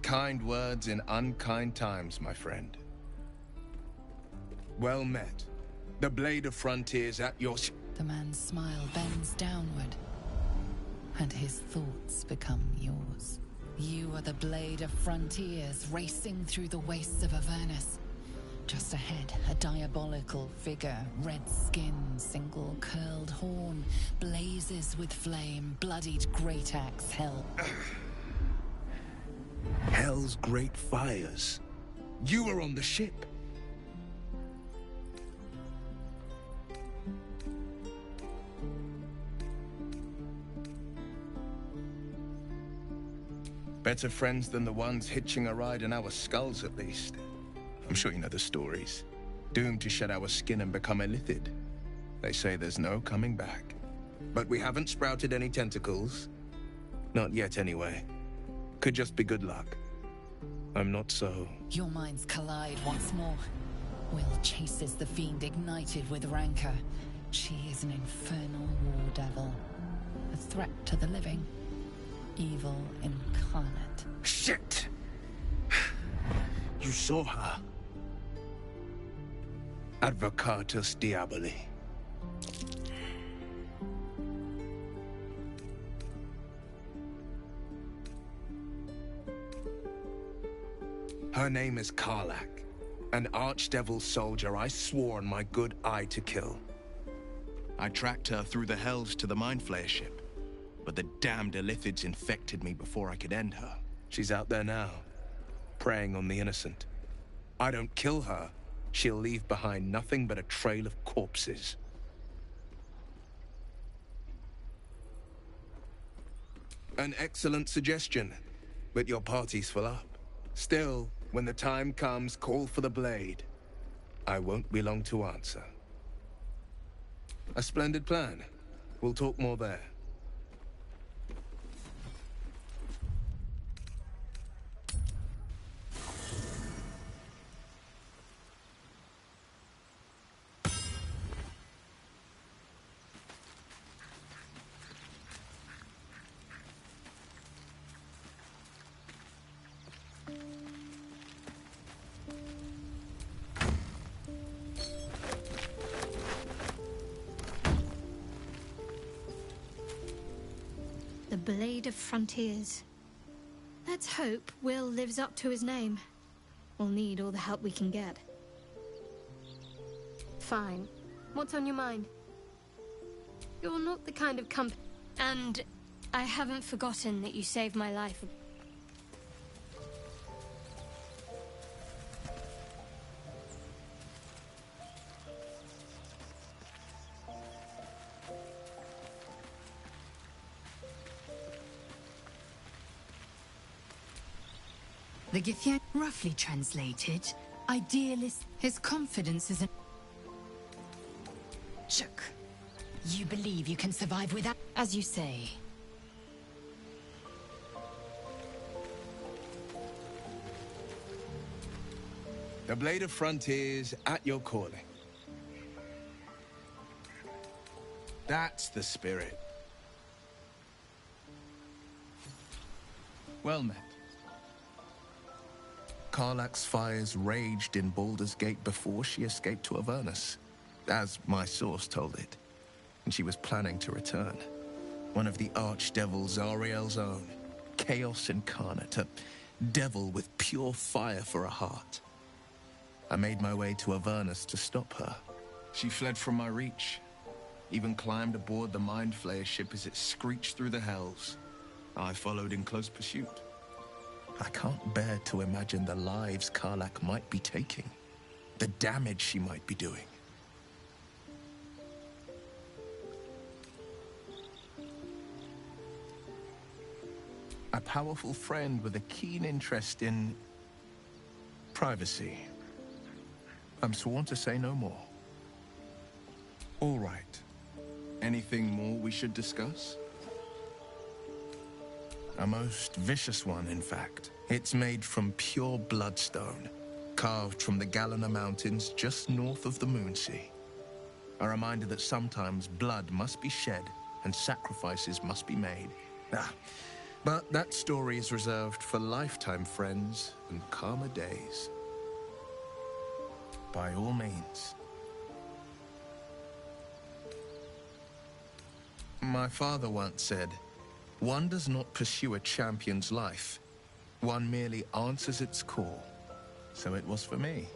Kind words in unkind times, my friend. Well met. The Blade of Frontiers at your...
The man's smile bends downward, and his thoughts become yours. You are the Blade of Frontiers racing through the wastes of Avernus. Just ahead, a diabolical figure, red skin, single curled horn, blazes with flame, bloodied great axe hell.
Hell's great fires. You were on the ship. Better friends than the ones hitching a ride in our skulls, at least. I'm sure you know the stories. Doomed to shed our skin and become illithid. They say there's no coming back. But we haven't sprouted any tentacles. Not yet, anyway. Could just be good luck. I'm not so...
Your minds collide once more. Will chases the fiend ignited with rancor. She is an infernal war devil. A threat to the living. Evil incarnate.
Shit! You saw her. Advocatus Diaboli. Her name is Karlach, an archdevil soldier I swore on my good eye to kill. I tracked her through the hells to the Mind Flayer ship, but the damned Illithids infected me before I could end her. She's out there now, preying on the innocent. I don't kill her, she'll leave behind nothing but a trail of corpses. An excellent suggestion, but your party's full up. Still, when the time comes, call for the blade. I won't be long to answer. A splendid plan. We'll talk more there.
The Blade of Frontiers. Let's hope Will lives up to his name. We'll need all the help we can get.
Fine. What's on your mind?
You're not the kind of And I haven't forgotten that you saved my life.
The Githyan, roughly translated, idealist. His confidence is an... Shook. You believe you can survive without... As you say.
The Blade of Frontiers at your calling. That's the spirit. Well met. Karlach's fires raged in Baldurs Gate before she escaped to Avernus, as my source told it, and she was planning to return. One of the archdevils Ariel's own, chaos incarnate, a devil with pure fire for a heart. I made my way to Avernus to stop her. She fled from my reach, even climbed aboard the Mind Flayer ship as it screeched through the hells. I followed in close pursuit. I can't bear to imagine the lives Karlach might be taking, the damage she might be doing. A powerful friend with a keen interest in privacy. I'm sworn to say no more. All right. Anything more we should discuss? A most vicious one, in fact. It's made from pure bloodstone, carved from the Galena Mountains just north of the Moonsea. A reminder that sometimes blood must be shed and sacrifices must be made. But that story is reserved for lifetime friends and calmer days. By all means. My father once said, "One does not pursue a champion's life. One merely answers its call." So it was for me.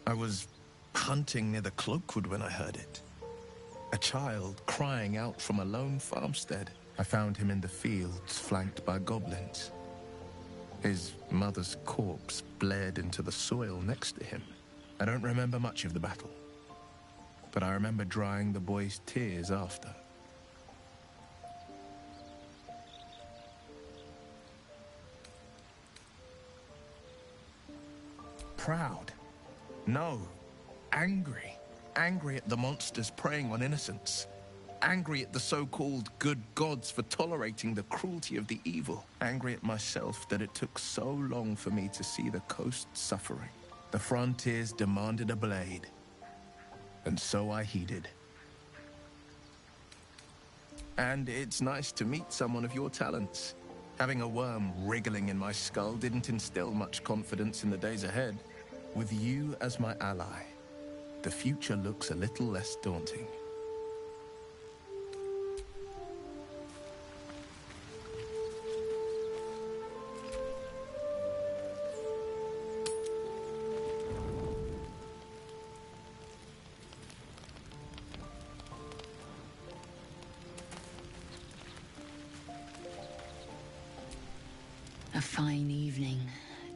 I was hunting near the Cloakwood when I heard it. A child crying out from a lone farmstead. I found him in the fields, flanked by goblins. His mother's corpse blared into the soil next to him. I don't remember much of the battle, but I remember drying the boy's tears after. Proud? No. Angry. Angry at the monsters preying on innocents. Angry at the so-called good gods for tolerating the cruelty of the evil. Angry at myself that it took so long for me to see the coast suffering. The frontiers demanded a blade, and so I heeded. And it's nice to meet someone of your talents. Having a worm wriggling in my skull didn't instill much confidence in the days ahead. With you as my ally, the future looks a little less daunting.
A fine evening,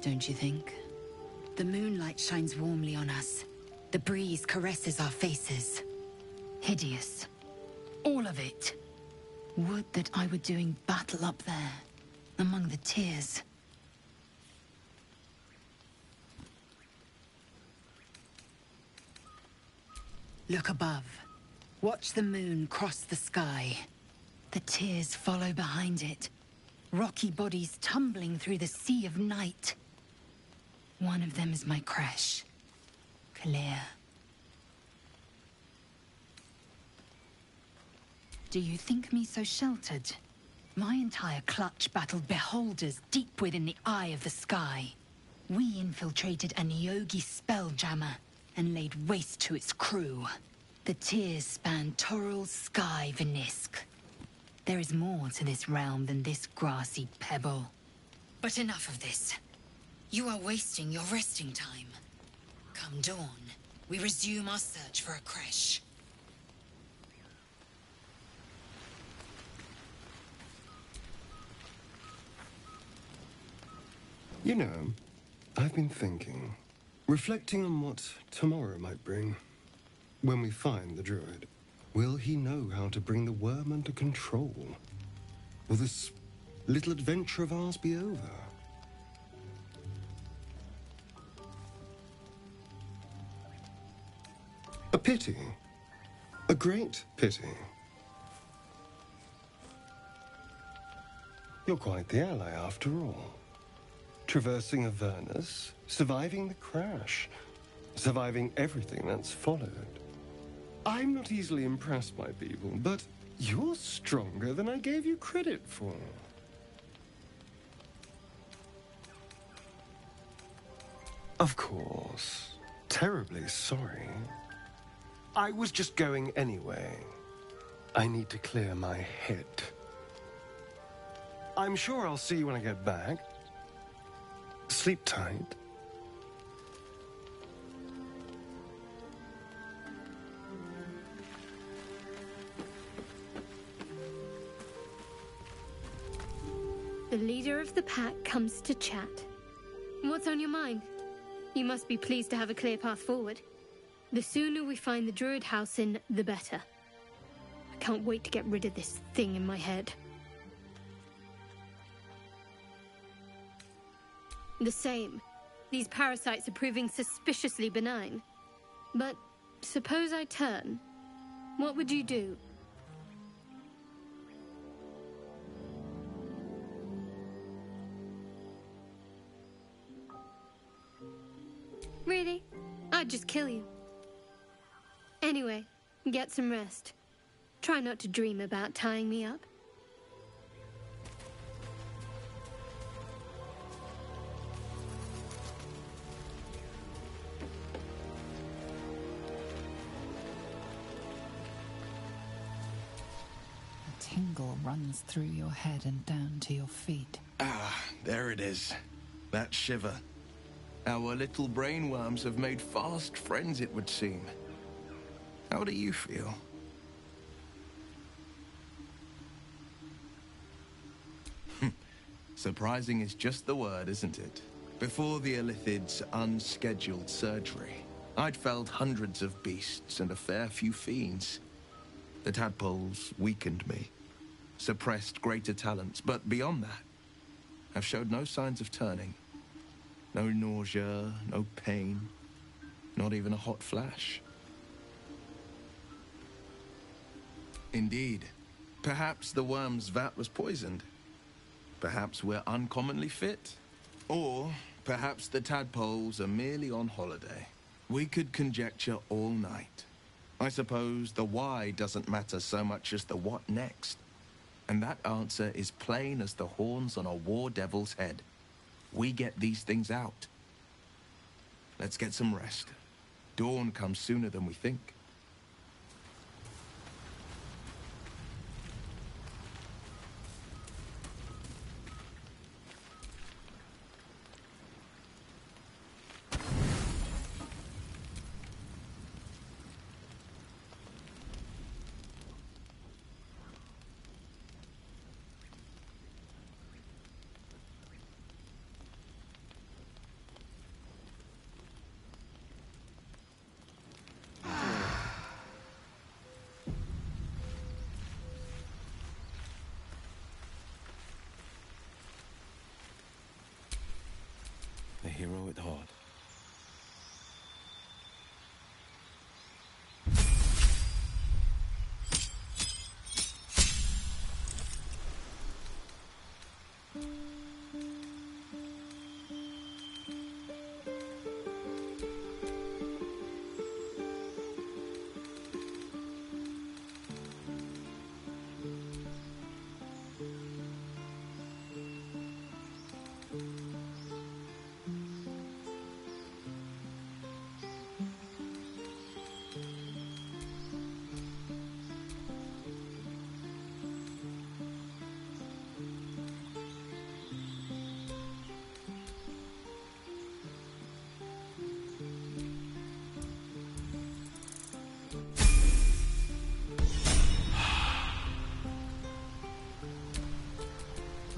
don't you think? The moonlight shines warmly on us. The breeze caresses our faces. Hideous. All of it. Would that I were doing battle up there, among the tears. Look above. Watch the moon cross the sky. The tears follow behind it. Rocky bodies tumbling through the sea of night. One of them is my crash. Clear. Do you think me so sheltered? My entire clutch battled beholders deep within the eye of the sky. We infiltrated a Neogi spelljammer and laid waste to its crew. The tears span Toral's sky, Venisk. There is more to this realm than this grassy pebble. But enough of this. You are wasting your resting time. Come dawn, we resume our search for a creche.
You know, I've been thinking, reflecting on what tomorrow might bring. When we find the druid, will he know how to bring the worm under control? Will this little adventure of ours be over? A pity. A great pity. You're quite the ally after all. Traversing Avernus, surviving the crash, surviving everything that's followed. I'm not easily impressed by people, but you're stronger than I gave you credit for. Of course. Terribly sorry. I was just going anyway. I need to clear my head. I'm sure I'll see you when I get back. Sleep tight.
The leader of the pack comes to chat. What's on your mind? You must be pleased to have a clear path forward. The sooner we find the druid house in, the better. I can't wait to get rid of this thing in my head. The same. These parasites are proving suspiciously benign. But suppose I turn. What would you do? Really? I'd just kill you. Anyway, get some rest. Try not to dream about tying me up.
A tingle runs through your head and down to your feet.
Ah, there it is. That shiver. Our little brainworms have made fast friends, it would seem. How do you feel? Surprising is just the word, isn't it? Before the Illithid's unscheduled surgery, I'd felled hundreds of beasts and a fair few fiends. The tadpoles weakened me, suppressed greater talents, but beyond that, have showed no signs of turning. No nausea, no pain, not even a hot flash. Indeed, perhaps the worm's vat was poisoned. Perhaps we're uncommonly fit. Or perhaps the tadpoles are merely on holiday. We could conjecture all night. I suppose the why doesn't matter so much as the what next. And that answer is plain as the horns on a war devil's head. We get these things out. Let's get some rest. Dawn comes sooner than we think.
it hard.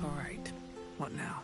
All right. What now?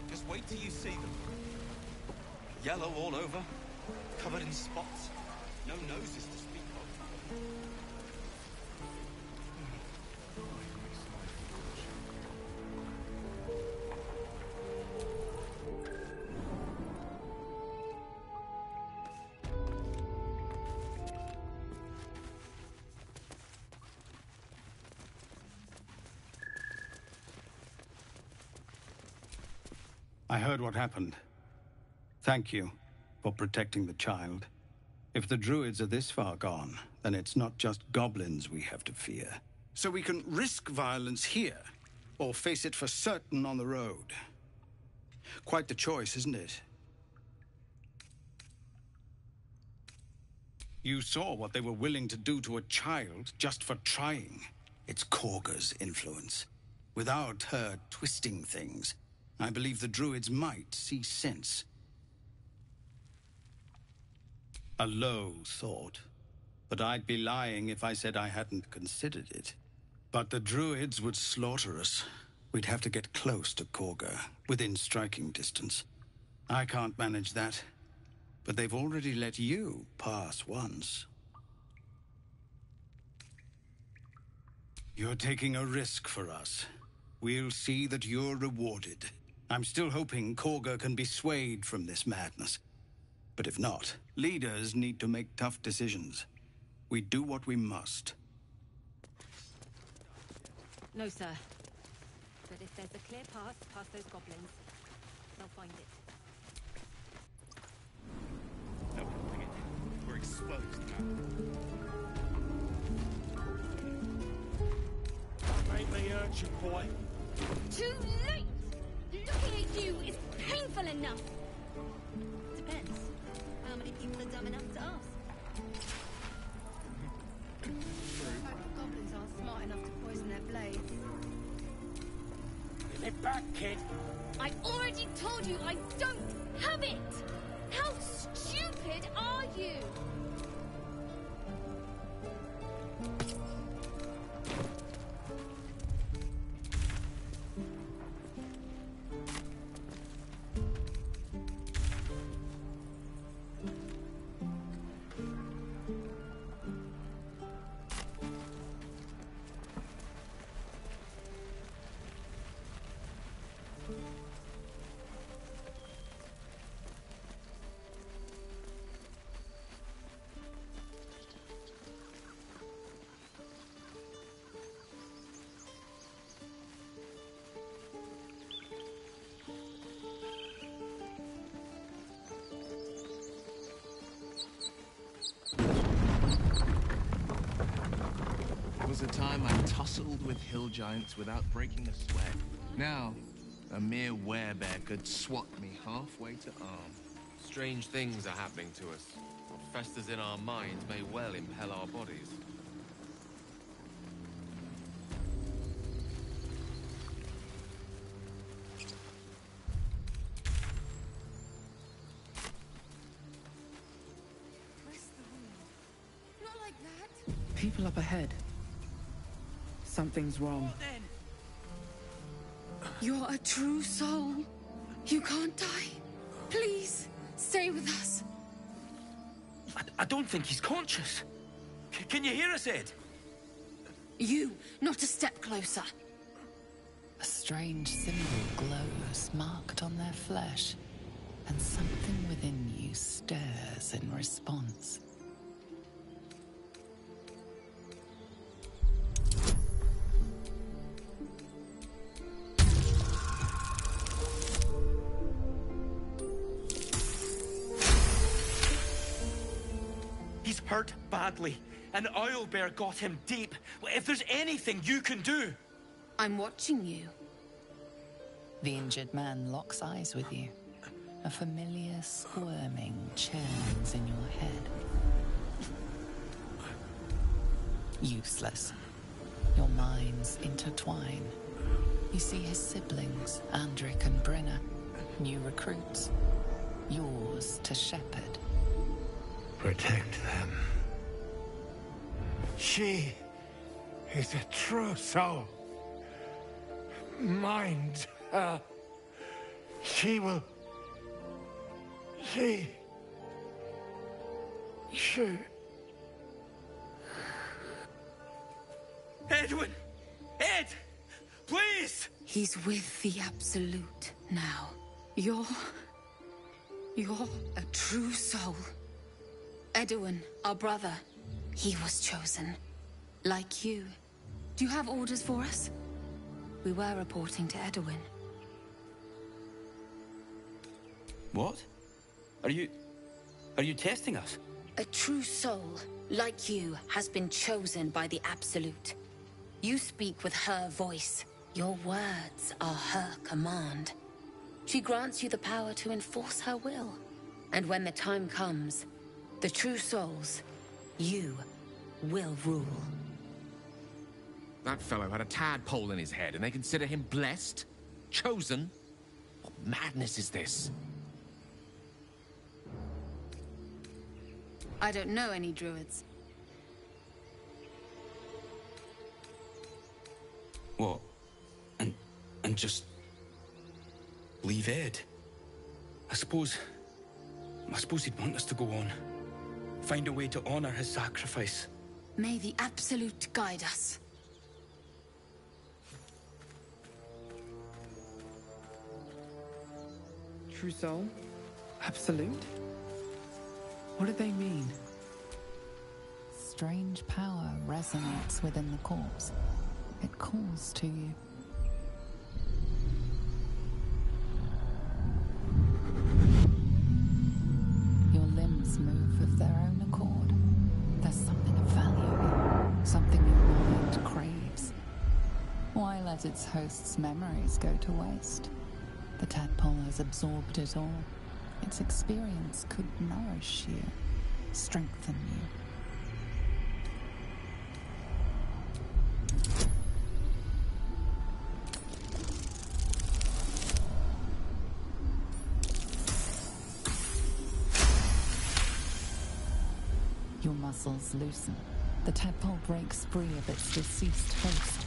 Just wait till you see them. Yellow all over, covered in spots. No noses to speak of.
I heard what happened. Thank you for protecting the child. If the druids are this far gone, then it's not just goblins we have to fear.
So we can risk violence here, or face it for certain on the road. Quite the choice, isn't it? You saw what they were willing to do to a child just for trying. It's Korga's influence. Without her twisting things, I believe the druids might see sense. A low thought, but I'd be lying if I said I hadn't considered it. But the druids would slaughter us. We'd have to get close to Korga, within striking distance. I can't manage that, but they've already let you pass once. You're taking a risk for us. We'll see that you're rewarded. I'm still hoping Korga can be swayed from this madness. But if not, leaders need to make tough decisions. We do what we must.
No, sir. But if there's a clear path past those goblins, they'll find it.
No, bring it. We're exposed now.
Make me hurt you, boy.
Too late! Looking at you is painful enough!
Depends. How many people are dumb enough to ask?
I hope the goblins aren't smart enough to poison their blades.
Give it back, kid.
I already told you I don't have it! How stupid are you?
was a time I tussled with hill giants without breaking a sweat. Now, a mere werebear could swat me halfway to arm.
Strange things are happening to us. What festers in our minds may well impel our bodies.
Not like that.
People up ahead. Something's wrong.
You're a true soul. You can't die. Please, stay with us.
I don't think he's conscious. Can you hear us, Ed?
You, not a step closer.
A strange symbol glows, marked on their flesh, and something within you stirs in response.
He's hurt badly. An owlbear got him deep. If there's anything you can do...
I'm watching you.
The injured man locks eyes with you. A familiar squirming churns in your head. Useless. Your minds intertwine. You see his siblings, Andric and Brenna, new recruits. Yours to shepherd.
Protect them. She is a true soul. Mind her. She will... She...
Edwin! Ed! Please!
He's with the Absolute now. You're a true soul. Edwin, our brother, he was chosen. Like you. Do you have orders for us? We were reporting to Edwin.
What? Are you testing us?
A true soul, like you, has been chosen by the Absolute. You speak with her voice. Your words are her command. She grants you the power to enforce her will. And when the time comes, the true souls, you, will rule.
That fellow had a tadpole in his head, and they consider him blessed? Chosen? What madness is this?
I don't know any druids.
What? And just... leave Ed? I suppose he'd want us to go on. Find a way to honor his sacrifice.
May the Absolute guide us.
True soul? Absolute? What do they mean?
Strange power resonates within the corpse. It calls to you. Your limbs move of their own accord. There's something of value, something your mind craves. Why let its host's memories go to waste? The tadpole has absorbed it all. Its experience could nourish you, strengthen you. Your muscles loosen. The tadpole breaks free of its deceased host.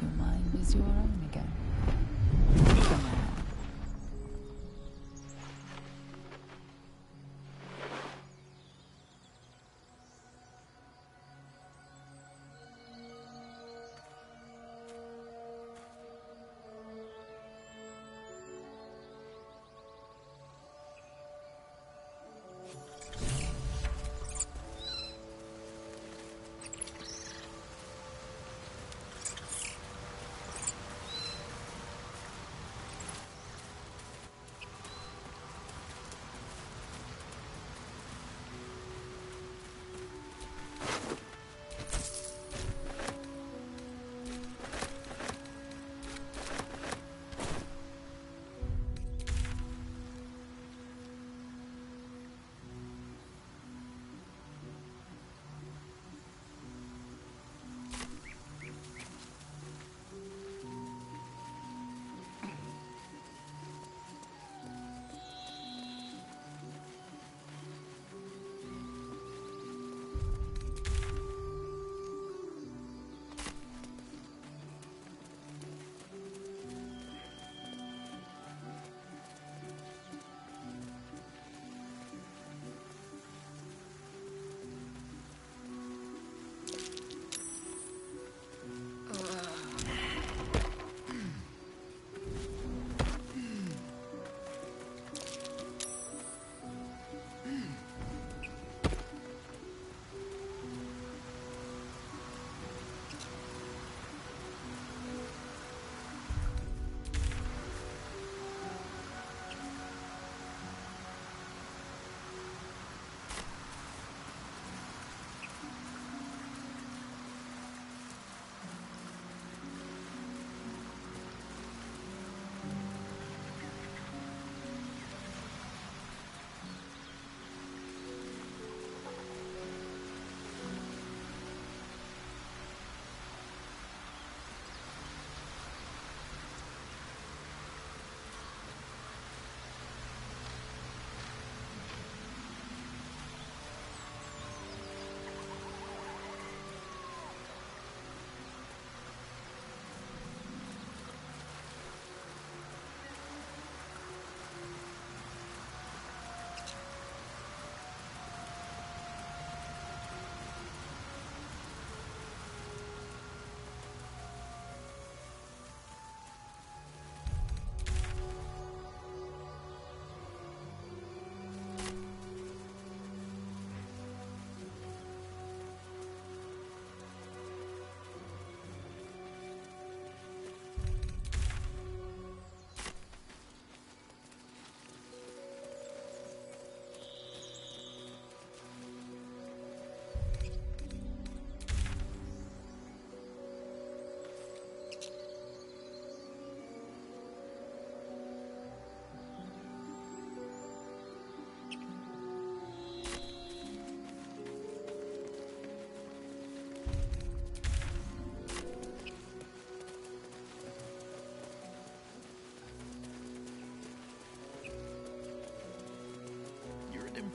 Your mind is your own again. For now.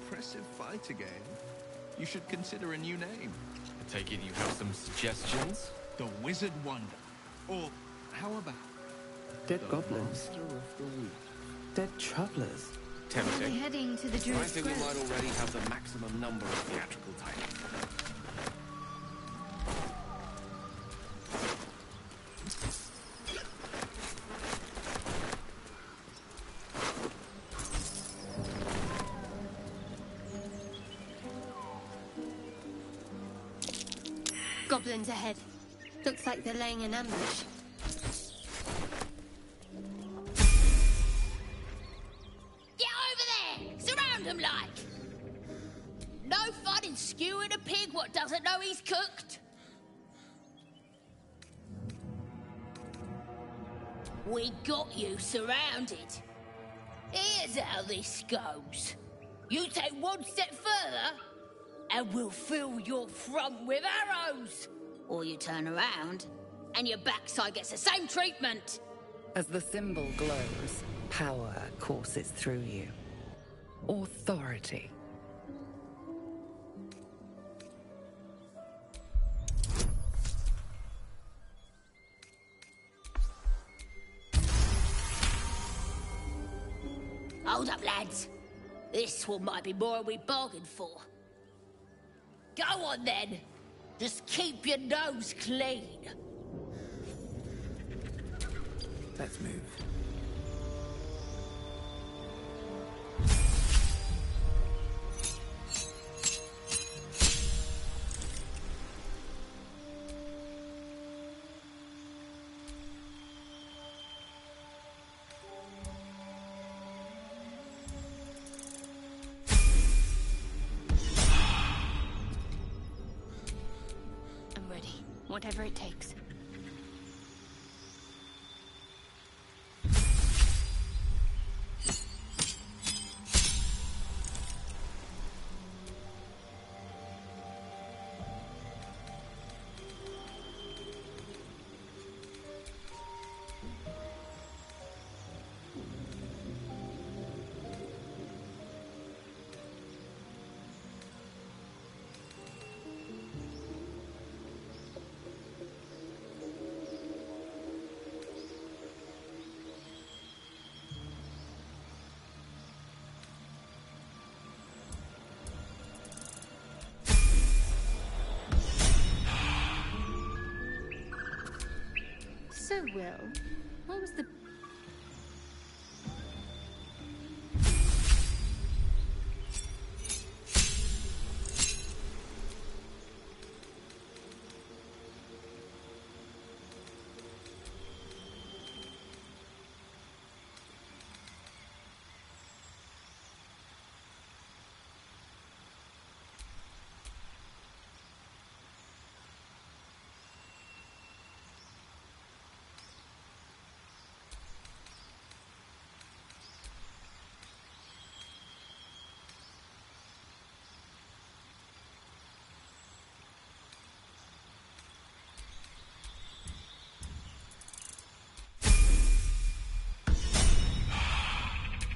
impressive fight again. You should consider a new name.
I take it you have some suggestions?
The Wizard Wonder. Or how about
Dead
the
goblins.
Master of the Weave?
Dead travelers.
Are we heading to the
I
Druid's
think we
Grove?
might already have the maximum number of theatrical titles.
Goblins ahead. Looks like they're laying an ambush.
Get over there! Surround them like! No fun in skewing a pig what doesn't know he's cooked. We got you surrounded. Here's how this goes. You take one step further, and we'll fill your front with arrows. Or you turn around, and your backside gets the same treatment.
As the symbol glows, power courses through you. Authority.
Hold up, lads. This one might be more than we bargained for. Go on, then. Just keep your nose clean.
Let's move.
I'm ready. Whatever it takes. So, Will, what was the...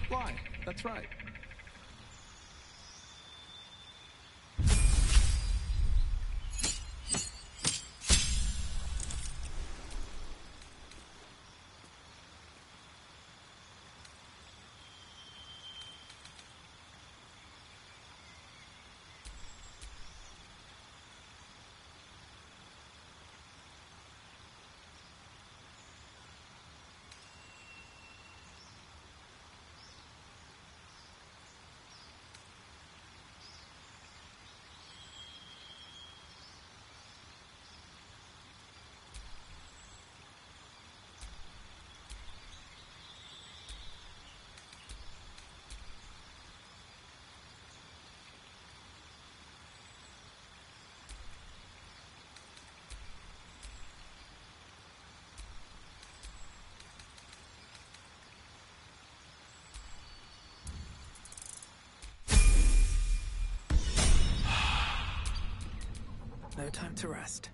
Why? That's right.
No time to rest.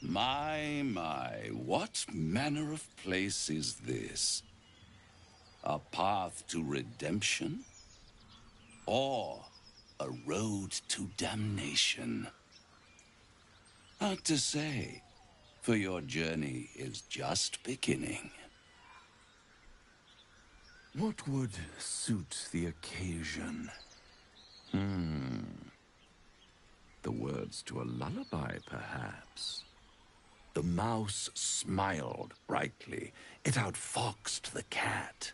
My, what manner of place is this? A path to redemption? Or a road to damnation? Hard to say, for your journey is just beginning.
What would suit the occasion?
The words to a lullaby, perhaps. The mouse smiled brightly. It outfoxed the cat.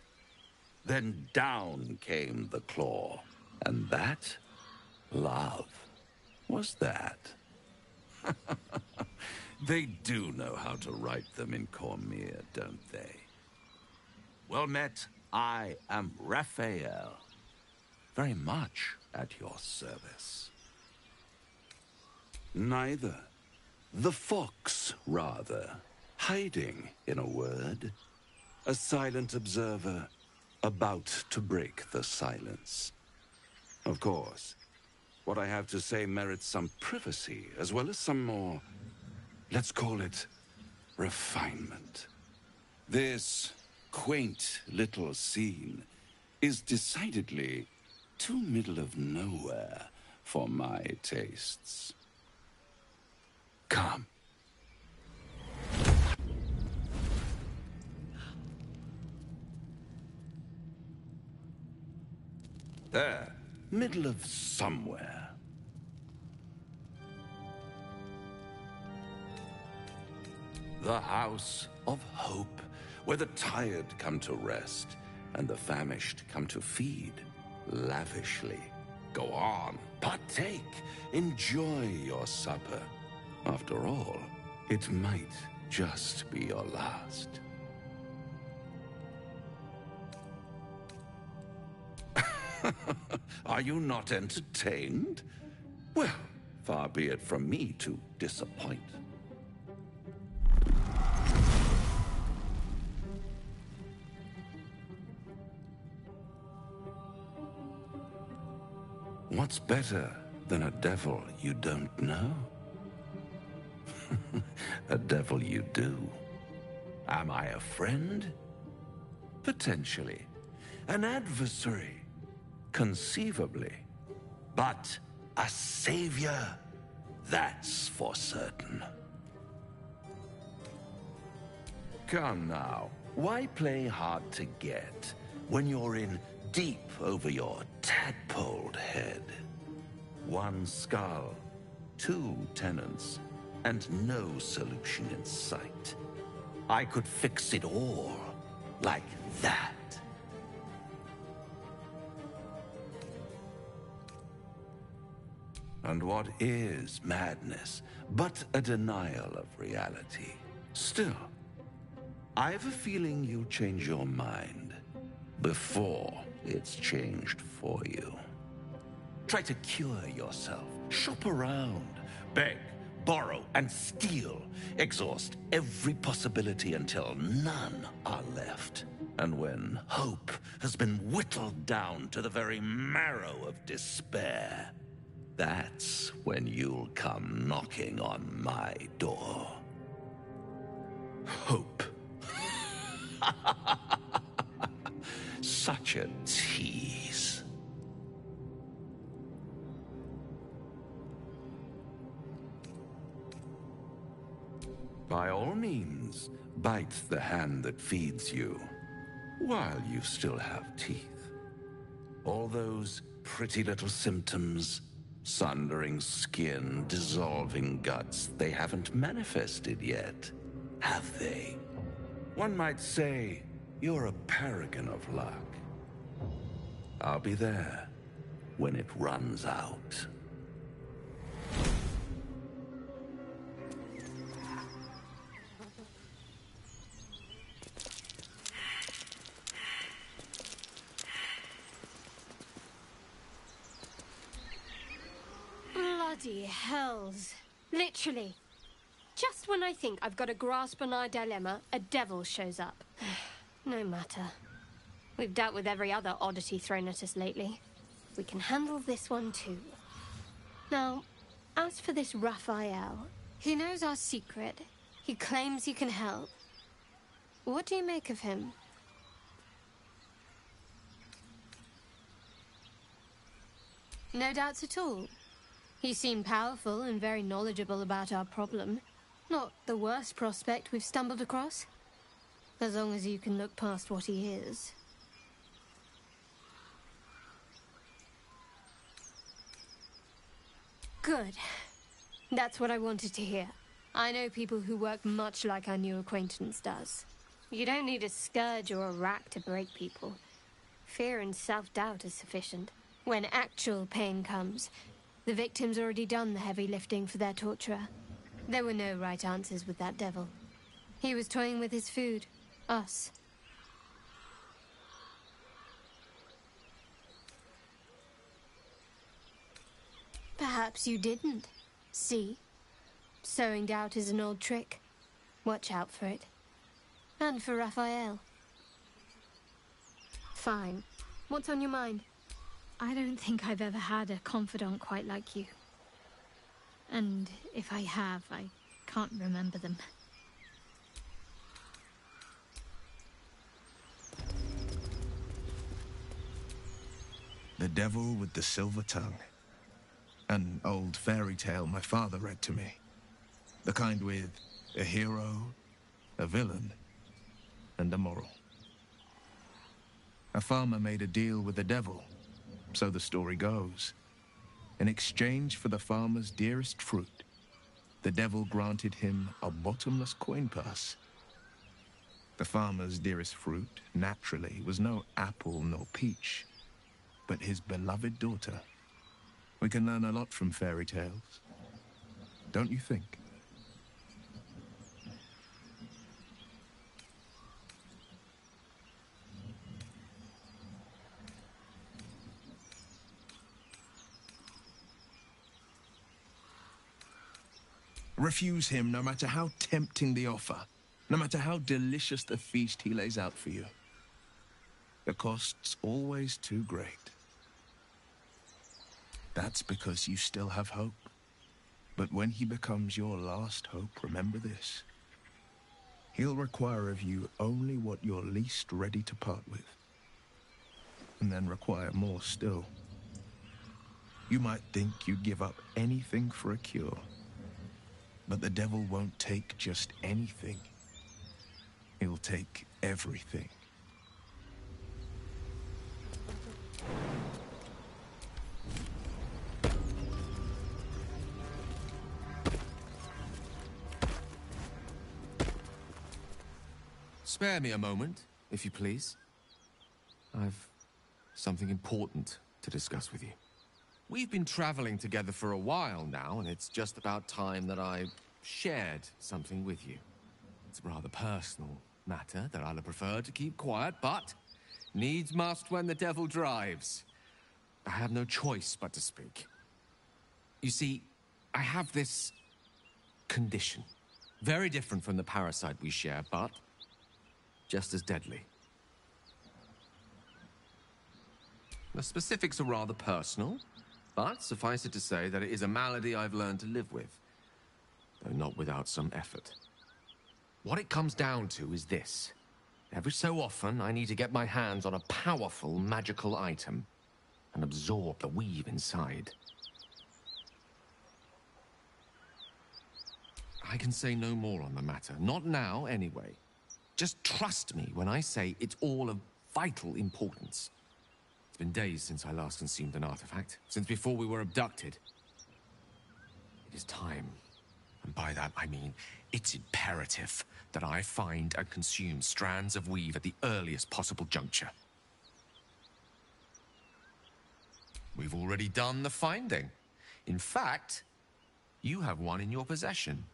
Then down came the claw. And that, love, was that. They do know how to write them in Cormyr, don't they? Well met, I am Raphael. Very much at your service. Neither. The fox, rather. Hiding, in a word. A silent observer, about to break the silence. Of course, what I have to say merits some privacy, as well as some more, let's call it, refinement. This quaint little scene is decidedly too middle of nowhere for my tastes. Come. There, middle of somewhere. The House of Hope, where the tired come to rest and the famished come to feed lavishly. Go on, partake, enjoy your supper. After all, it might just be your last. Are you not entertained? Well, far be it from me to disappoint. What's better than a devil you don't know? A devil you do. Am I a friend? Potentially. An adversary? Conceivably. But a savior? That's for certain. Come now, why play hard to get when you're in deep over your tadpoled head? One skull, two tenants, and no solution in sight. I could fix it all, like that. And what is madness but a denial of reality? Still, I have a feeling you'll change your mind before it's changed for you. Try to cure yourself, shop around, beg, borrow, and steal. Exhaust every possibility until none are left. And when hope has been whittled down to the very marrow of despair, that's when you'll come knocking on my door. Hope. Such a tease. By all means, bite the hand that feeds you, while you still have teeth. All those pretty little symptoms, sundering skin, dissolving guts, they haven't manifested yet, have they? One might say you're a paragon of luck. I'll be there when it runs out.
Bloody hells. Literally. Just when I think I've got a grasp on our dilemma, a devil shows up. No matter. We've dealt with every other oddity thrown at us lately. We can handle this one too. Now, as for this Raphael,
He knows our secret. He claims he can help. What do you make of him? No doubts at all. He seemed powerful and very knowledgeable about our problem. Not the worst prospect we've stumbled across. As long as you can look past what he is. Good. That's what I wanted to hear. I know people who work much like our new acquaintance does. You don't need a scourge or a rack to break people. Fear and self-doubt is sufficient. When actual pain comes, the victim's already done the heavy lifting for their torturer. There were no right answers with that devil. He was toying with his food. Us. Perhaps you didn't. See? Sowing doubt is an old trick. Watch out for it. And for Raphael. Fine. What's on your mind?
I don't think I've ever had a confidant quite like you. And if I have, I can't remember them.
The Devil with the Silver Tongue. An old fairy tale my father read to me. The kind with a hero, a villain, and a moral. A farmer made a deal with the devil, so the story goes. In exchange for the farmer's dearest fruit, the devil granted him a bottomless coin purse. The farmer's dearest fruit, naturally, was no apple nor peach, but his beloved daughter. We can learn a lot from fairy tales, don't you think? Refuse him no matter how tempting the offer, no matter how delicious the feast he lays out for you. The cost's always too great. That's because you still have hope. But when he becomes your last hope, remember this. He'll require of you only what you're least ready to part with. And then require more still. You might think you'd give up anything for a cure. But the devil won't take just anything. He'll take everything.
Spare me a moment, if you please. I've something important to discuss with you. We've been traveling together for a while now, and it's just about time that I shared something with you. It's a rather personal matter that I'd have preferred to keep quiet, but needs must when the devil drives. I have no choice but to speak. You see, I have this condition. Very different from the parasite we share, but just as deadly. The specifics are rather personal, but suffice it to say that it is a malady I've learned to live with, though not without some effort. What it comes down to is this. Every so often, I need to get my hands on a powerful magical item and absorb the weave inside. I can say no more on the matter, not now anyway. Just trust me when I say it's all of vital importance. It's been days since I last consumed an artifact, since before we were abducted. It is time, and by that I mean it's imperative that I find and consume strands of weave at the earliest possible juncture. We've already done the finding. In fact, you have one in your possession.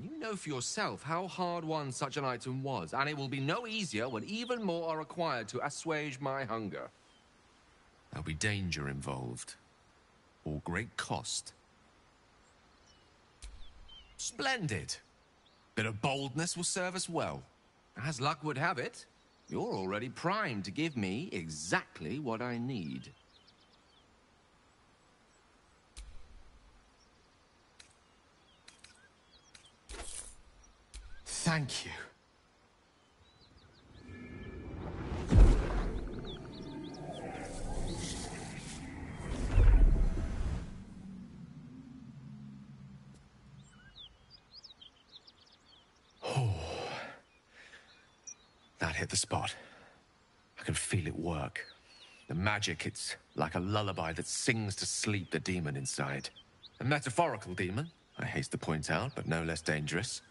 You know for yourself how hard-won such an item was, and it will be no easier when even more are required to assuage my hunger. There'll be danger involved, or great cost. Splendid. Bit of boldness will serve us well. As luck would have it, you're already primed to give me exactly what I need. Thank you. That hit the spot. I can feel it work. The magic, it's like a lullaby that sings to sleep the demon inside. A metaphorical demon, I haste to point out, but no less dangerous.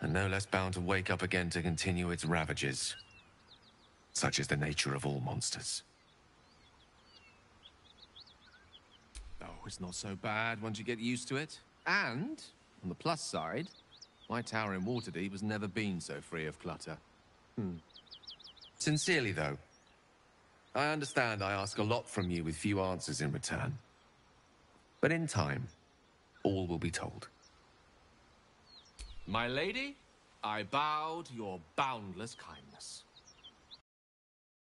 And no less bound to wake up again to continue its ravages. Such is the nature of all monsters. Oh, it's not so bad once you get used to it. And, on the plus side, my tower in Waterdeep has never been so free of clutter. Sincerely, though, I understand I ask a lot from you with few answers in return. But in time, all will be told. My lady, I bow to your boundless kindness.